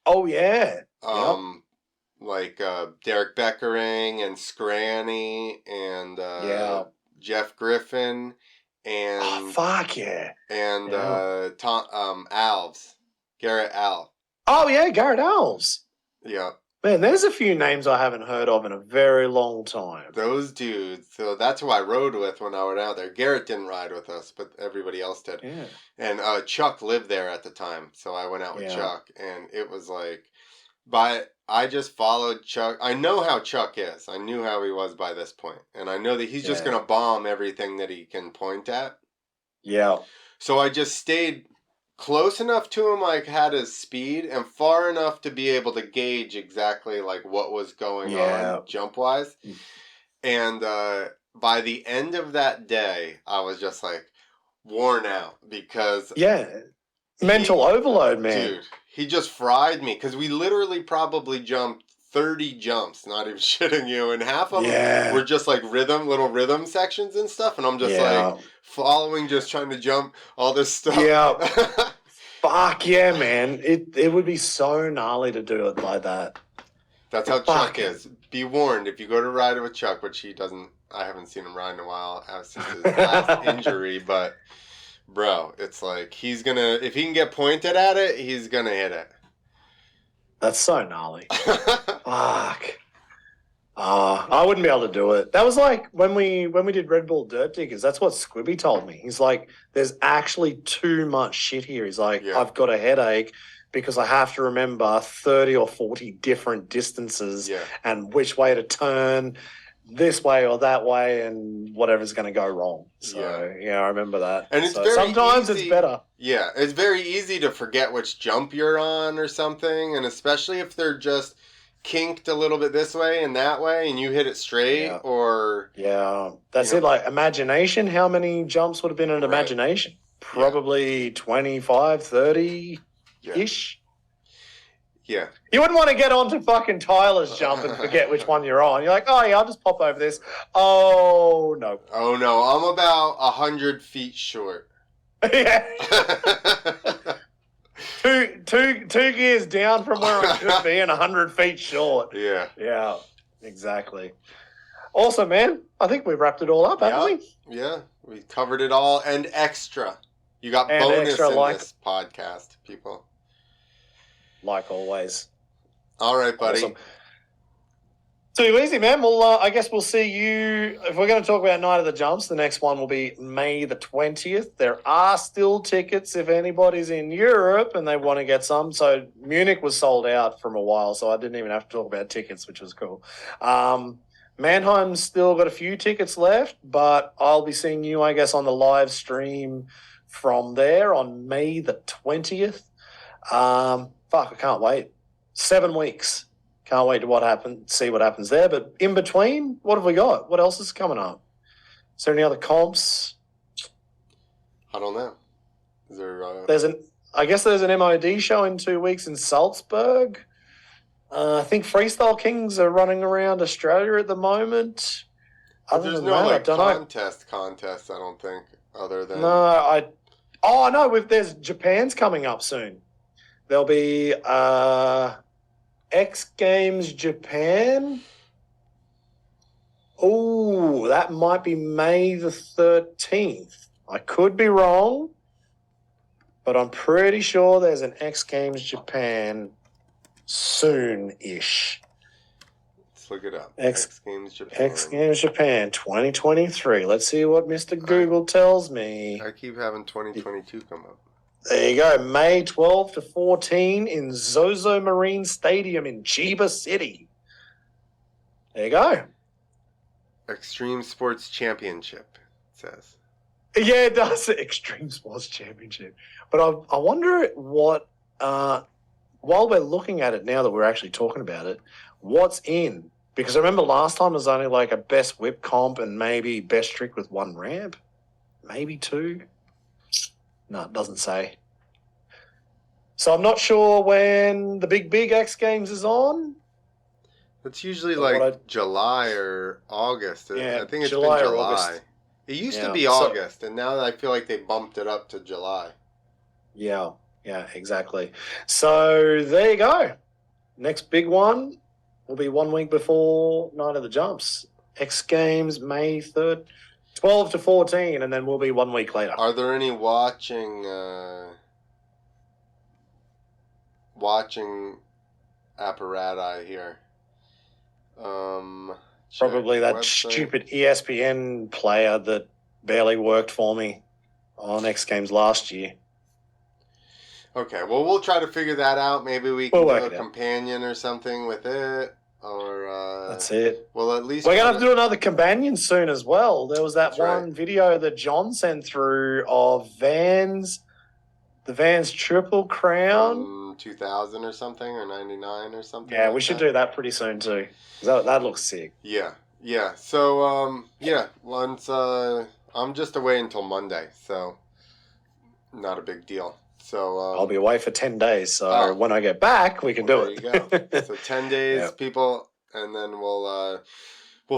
Speaker 3: Oh, yeah.
Speaker 2: Derek Beckering and Scranny and Jeff Griffin and and Alves, Garrett Al.
Speaker 3: Oh yeah, Garrett Alves.
Speaker 2: Yeah.
Speaker 3: Man, there's a few names I haven't heard of in a very long time.
Speaker 2: Those dudes. So that's who I rode with when I went out there. Garrett didn't ride with us, but everybody else did.
Speaker 3: Yeah.
Speaker 2: And Chuck lived there at the time, so I went out with Chuck, and it was I just followed Chuck. I know how Chuck is. I knew how he was by this point, and I know that he's just gonna bomb everything that he can point at.
Speaker 3: Yeah.
Speaker 2: So I just stayed close enough to him, had his speed, and far enough to be able to gauge exactly what was going on jump wise. And by the end of that day, I was just worn out because
Speaker 3: mental overload, man.
Speaker 2: Dude, he just fried me because we literally probably jumped 30 jumps, not even shitting you, and half of them were just little rhythm sections and stuff, and I'm just following, just trying to jump all this stuff.
Speaker 3: Yeah. Fuck yeah, man. It would be so gnarly to do it like that.
Speaker 2: That's how Chuck is. Be warned, if you go to ride with Chuck, which he doesn't, I haven't seen him ride in a while since his last injury, but bro, it's he's gonna, if he can get pointed at it, he's gonna hit it.
Speaker 3: That's so gnarly. Fuck. I wouldn't be able to do it. That was when we did Red Bull Dirt Diggers. That's what Squibby told me. He's there's actually too much shit here. He's I've got a headache because I have to remember 30 or 40 different distances and which way to turn, this way or that way, and whatever's going to go wrong. So, I remember that.
Speaker 2: And it's
Speaker 3: sometimes it's better.
Speaker 2: Yeah, it's very easy to forget which jump you're on or something, and especially if they're just kinked a little bit this way and that way, and you hit it straight or...
Speaker 3: Yeah, that's it. Imagination, how many jumps would have been in Imagination? Probably 25, 30-ish.
Speaker 2: Yeah.
Speaker 3: You wouldn't want to get onto fucking Tyler's jump and forget which one you're on. You're oh yeah, I'll just pop over this. Oh no.
Speaker 2: Oh no, I'm about 100 feet short.
Speaker 3: Yeah. two two gears down from where I should be and 100 feet short.
Speaker 2: Yeah.
Speaker 3: Yeah, exactly. Awesome, man. I think we've wrapped it all up, haven't we?
Speaker 2: Yeah, we covered it all and extra. You got
Speaker 3: And
Speaker 2: bonus
Speaker 3: extra,
Speaker 2: in
Speaker 3: like-
Speaker 2: this podcast, people.
Speaker 3: Like always.
Speaker 2: All right, buddy.
Speaker 3: Awesome. Too easy, man. Well, I guess we'll see you. If we're going to talk about Night of the Jumps, the next one will be May the 20th. There are still tickets if anybody's in Europe and they want to get some. So Munich was sold out from a while, so I didn't even have to talk about tickets, which was cool. Mannheim's still got a few tickets left, but I'll be seeing you, I guess, on the live stream from there on May the 20th. I can't wait. 7 weeks. Can't wait to see what happens there. But in between, what have we got? What else is coming up? Is there any other comps?
Speaker 2: I don't know. Is there?
Speaker 3: I guess there's an MOD show in 2 weeks in Salzburg. I think Freestyle Kings are running around Australia at the moment. Other
Speaker 2: There's
Speaker 3: than
Speaker 2: no
Speaker 3: that,
Speaker 2: like
Speaker 3: I don't know.
Speaker 2: contest. I don't think. Other than
Speaker 3: There's Japan's coming up soon. There'll be X Games Japan. Oh, that might be May the 13th. I could be wrong, but I'm pretty sure there's an X Games Japan soon-ish.
Speaker 2: Let's look it up.
Speaker 3: X
Speaker 2: Games Japan.
Speaker 3: X Games Japan 2023. Let's see what Mr. Google tells me.
Speaker 2: I keep having 2022 come up.
Speaker 3: There you go. May 12 to 14 in Zozo Marine Stadium in Chiba City. There you go.
Speaker 2: Extreme Sports Championship, it says.
Speaker 3: Yeah, it does. Extreme Sports Championship. But I wonder what, while we're looking at it now that we're actually talking about it, what's in? Because I remember last time it was only like a best whip comp and maybe best trick with 1 ramp. Maybe 2. No, it doesn't say. So I'm not sure when the big X Games is on.
Speaker 2: It's usually
Speaker 3: But
Speaker 2: like July or August.
Speaker 3: Yeah,
Speaker 2: I think it's
Speaker 3: July
Speaker 2: been
Speaker 3: or
Speaker 2: July.
Speaker 3: August.
Speaker 2: It used to
Speaker 3: Yeah,
Speaker 2: be
Speaker 3: so-
Speaker 2: August, and now I feel like they bumped it up to July.
Speaker 3: Yeah, exactly. So there you go. Next big one will be 1 week before Night of the Jumps. X Games, May 3rd, 12 to 14, and then we'll be 1 week later.
Speaker 2: Are there any watching apparati here?
Speaker 3: Probably
Speaker 2: check
Speaker 3: that
Speaker 2: website.
Speaker 3: stupid ESPN player that barely worked for me on X Games last year.
Speaker 2: Okay, well, we'll try to figure that out. Maybe we
Speaker 3: We'll
Speaker 2: can
Speaker 3: work
Speaker 2: do
Speaker 3: it
Speaker 2: a
Speaker 3: out.
Speaker 2: companion or something with it. Or
Speaker 3: That's it.
Speaker 2: well, at least
Speaker 3: We're going to have to do another companion soon as well. There was that
Speaker 2: That's
Speaker 3: one
Speaker 2: right.
Speaker 3: video that John sent through of the Vans Triple Crown.
Speaker 2: 2000 or something, or 99 or something.
Speaker 3: Yeah,
Speaker 2: like
Speaker 3: we should
Speaker 2: that.
Speaker 3: do that pretty soon too. That looks sick.
Speaker 2: Yeah. So, once I'm just away until Monday, so not a big deal. So
Speaker 3: I'll be away for 10 days, so
Speaker 2: Oh.
Speaker 3: when I get back, we can do it.
Speaker 2: There you go. So 10 days,
Speaker 3: Yep.
Speaker 2: people, and then we'll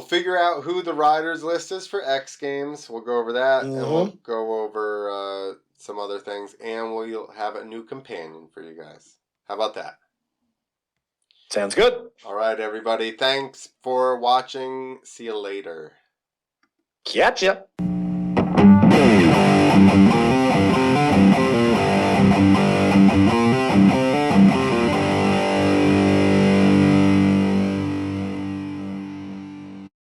Speaker 2: figure out who the riders list is for X Games. We'll go over that, and we'll go over some other things, and we'll have a new companion for you guys. How about that?
Speaker 3: Sounds good.
Speaker 2: All right, everybody. Thanks for watching. See you later.
Speaker 3: Catch ya.